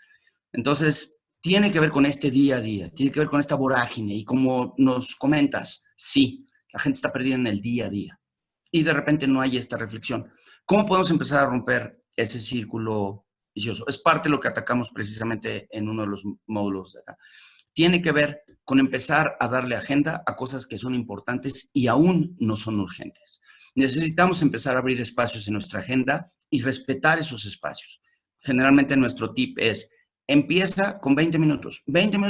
Entonces, tiene que ver con este día a día, tiene que ver con esta vorágine. Y como nos comentas, sí, la gente está perdida en el día a día. Y de repente no hay esta reflexión. ¿Cómo podemos empezar a romper ese círculo vicioso? Es parte de lo que atacamos precisamente en uno de los módulos de acá. Tiene que ver con empezar a darle agenda a cosas que son importantes y aún no son urgentes. Necesitamos empezar a abrir espacios en nuestra agenda y respetar esos espacios. Generalmente nuestro tip es, empieza con 20 minutos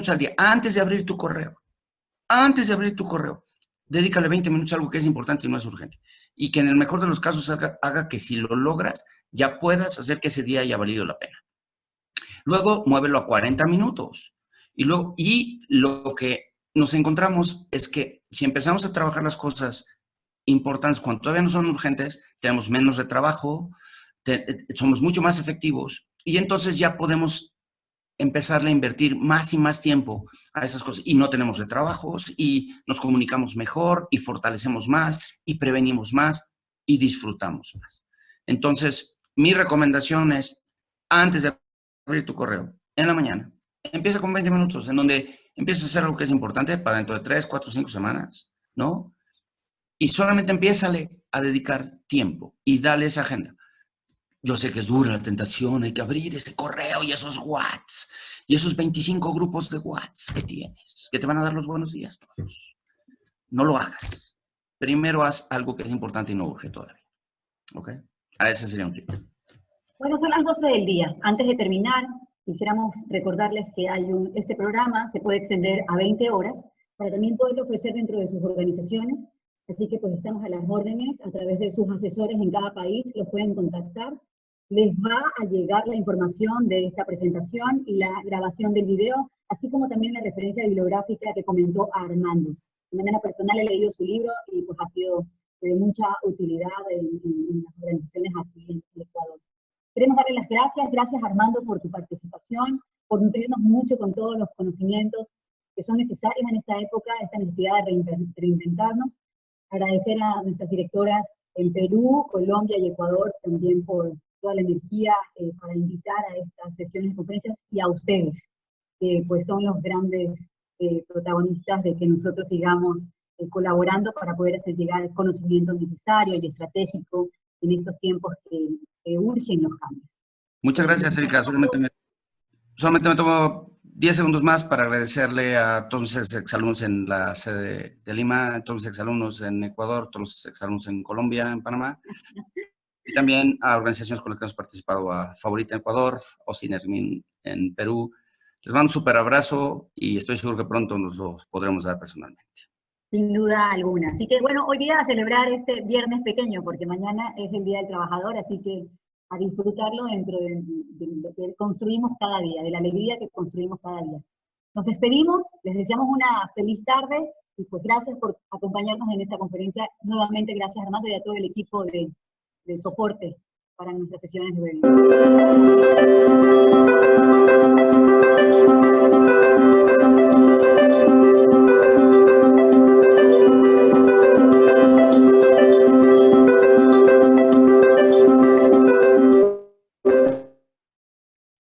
al día, antes de abrir tu correo. Antes de abrir tu correo, dedícale 20 minutos a algo que es importante y no es urgente. Y que en el mejor de los casos haga que si lo logras, ya puedas hacer que ese día haya valido la pena. Luego, muévelo a 40 minutos. Y lo que nos encontramos es que si empezamos a trabajar las cosas importantes cuando todavía no son urgentes, tenemos menos de trabajo, somos mucho más efectivos y entonces ya podemos empezarle a invertir más y más tiempo a esas cosas. Y no tenemos retrabajos, y nos comunicamos mejor, y fortalecemos más, y prevenimos más, y disfrutamos más. Entonces, mi recomendación es, antes de abrir tu correo, en la mañana, empieza con 20 minutos, en donde empiezas a hacer algo que es importante para dentro de 3, 4, 5 semanas, ¿no? Y solamente empiézale a dedicar tiempo y dale esa agenda. Yo sé que es dura la tentación, hay que abrir ese correo y esos WhatsApp y esos 25 grupos de WhatsApp que tienes, que te van a dar los buenos días todos. No lo hagas. Primero haz algo que es importante y no urge todavía. ¿Ok? A ese sería un tip. Bueno, son las 12 del día. Antes de terminar, quisiéramos recordarles que este programa se puede extender a 20 horas para también poderlo ofrecer dentro de sus organizaciones. Así que pues estamos a las órdenes, a través de sus asesores en cada país, los pueden contactar. Les va a llegar la información de esta presentación y la grabación del video, así como también la referencia bibliográfica que comentó Armando. De manera personal he leído su libro y pues ha sido de mucha utilidad en las organizaciones aquí en Ecuador. Queremos darle las gracias Armando por tu participación, por nutrirnos mucho con todos los conocimientos que son necesarios en esta época, esta necesidad de reinventarnos. Agradecer a nuestras directoras en Perú, Colombia y Ecuador también por toda la energía para invitar a estas sesiones de conferencias, y a ustedes, que pues son los grandes protagonistas de que nosotros sigamos colaborando para poder hacer llegar el conocimiento necesario y estratégico en estos tiempos que urgen los cambios. Muchas gracias, Erika. Solamente me tomo 10 segundos más para agradecerle a todos los exalumnos en la sede de Lima, a todos los exalumnos en Ecuador, todos los exalumnos en Colombia, en Panamá, y también a organizaciones con las que hemos participado, a Favorita en Ecuador, o Sinermin en Perú. Les mando un súper abrazo y estoy seguro que pronto nos lo podremos dar personalmente. Sin duda alguna. Así que bueno, hoy día a celebrar este viernes pequeño, porque mañana es el Día del Trabajador, así que a disfrutarlo dentro de lo que construimos cada día, de la alegría que construimos cada día. Nos despedimos, les deseamos una feliz tarde y pues gracias por acompañarnos en esta conferencia. Nuevamente gracias Armando y a todo el equipo de soporte para nuestras sesiones de webinar.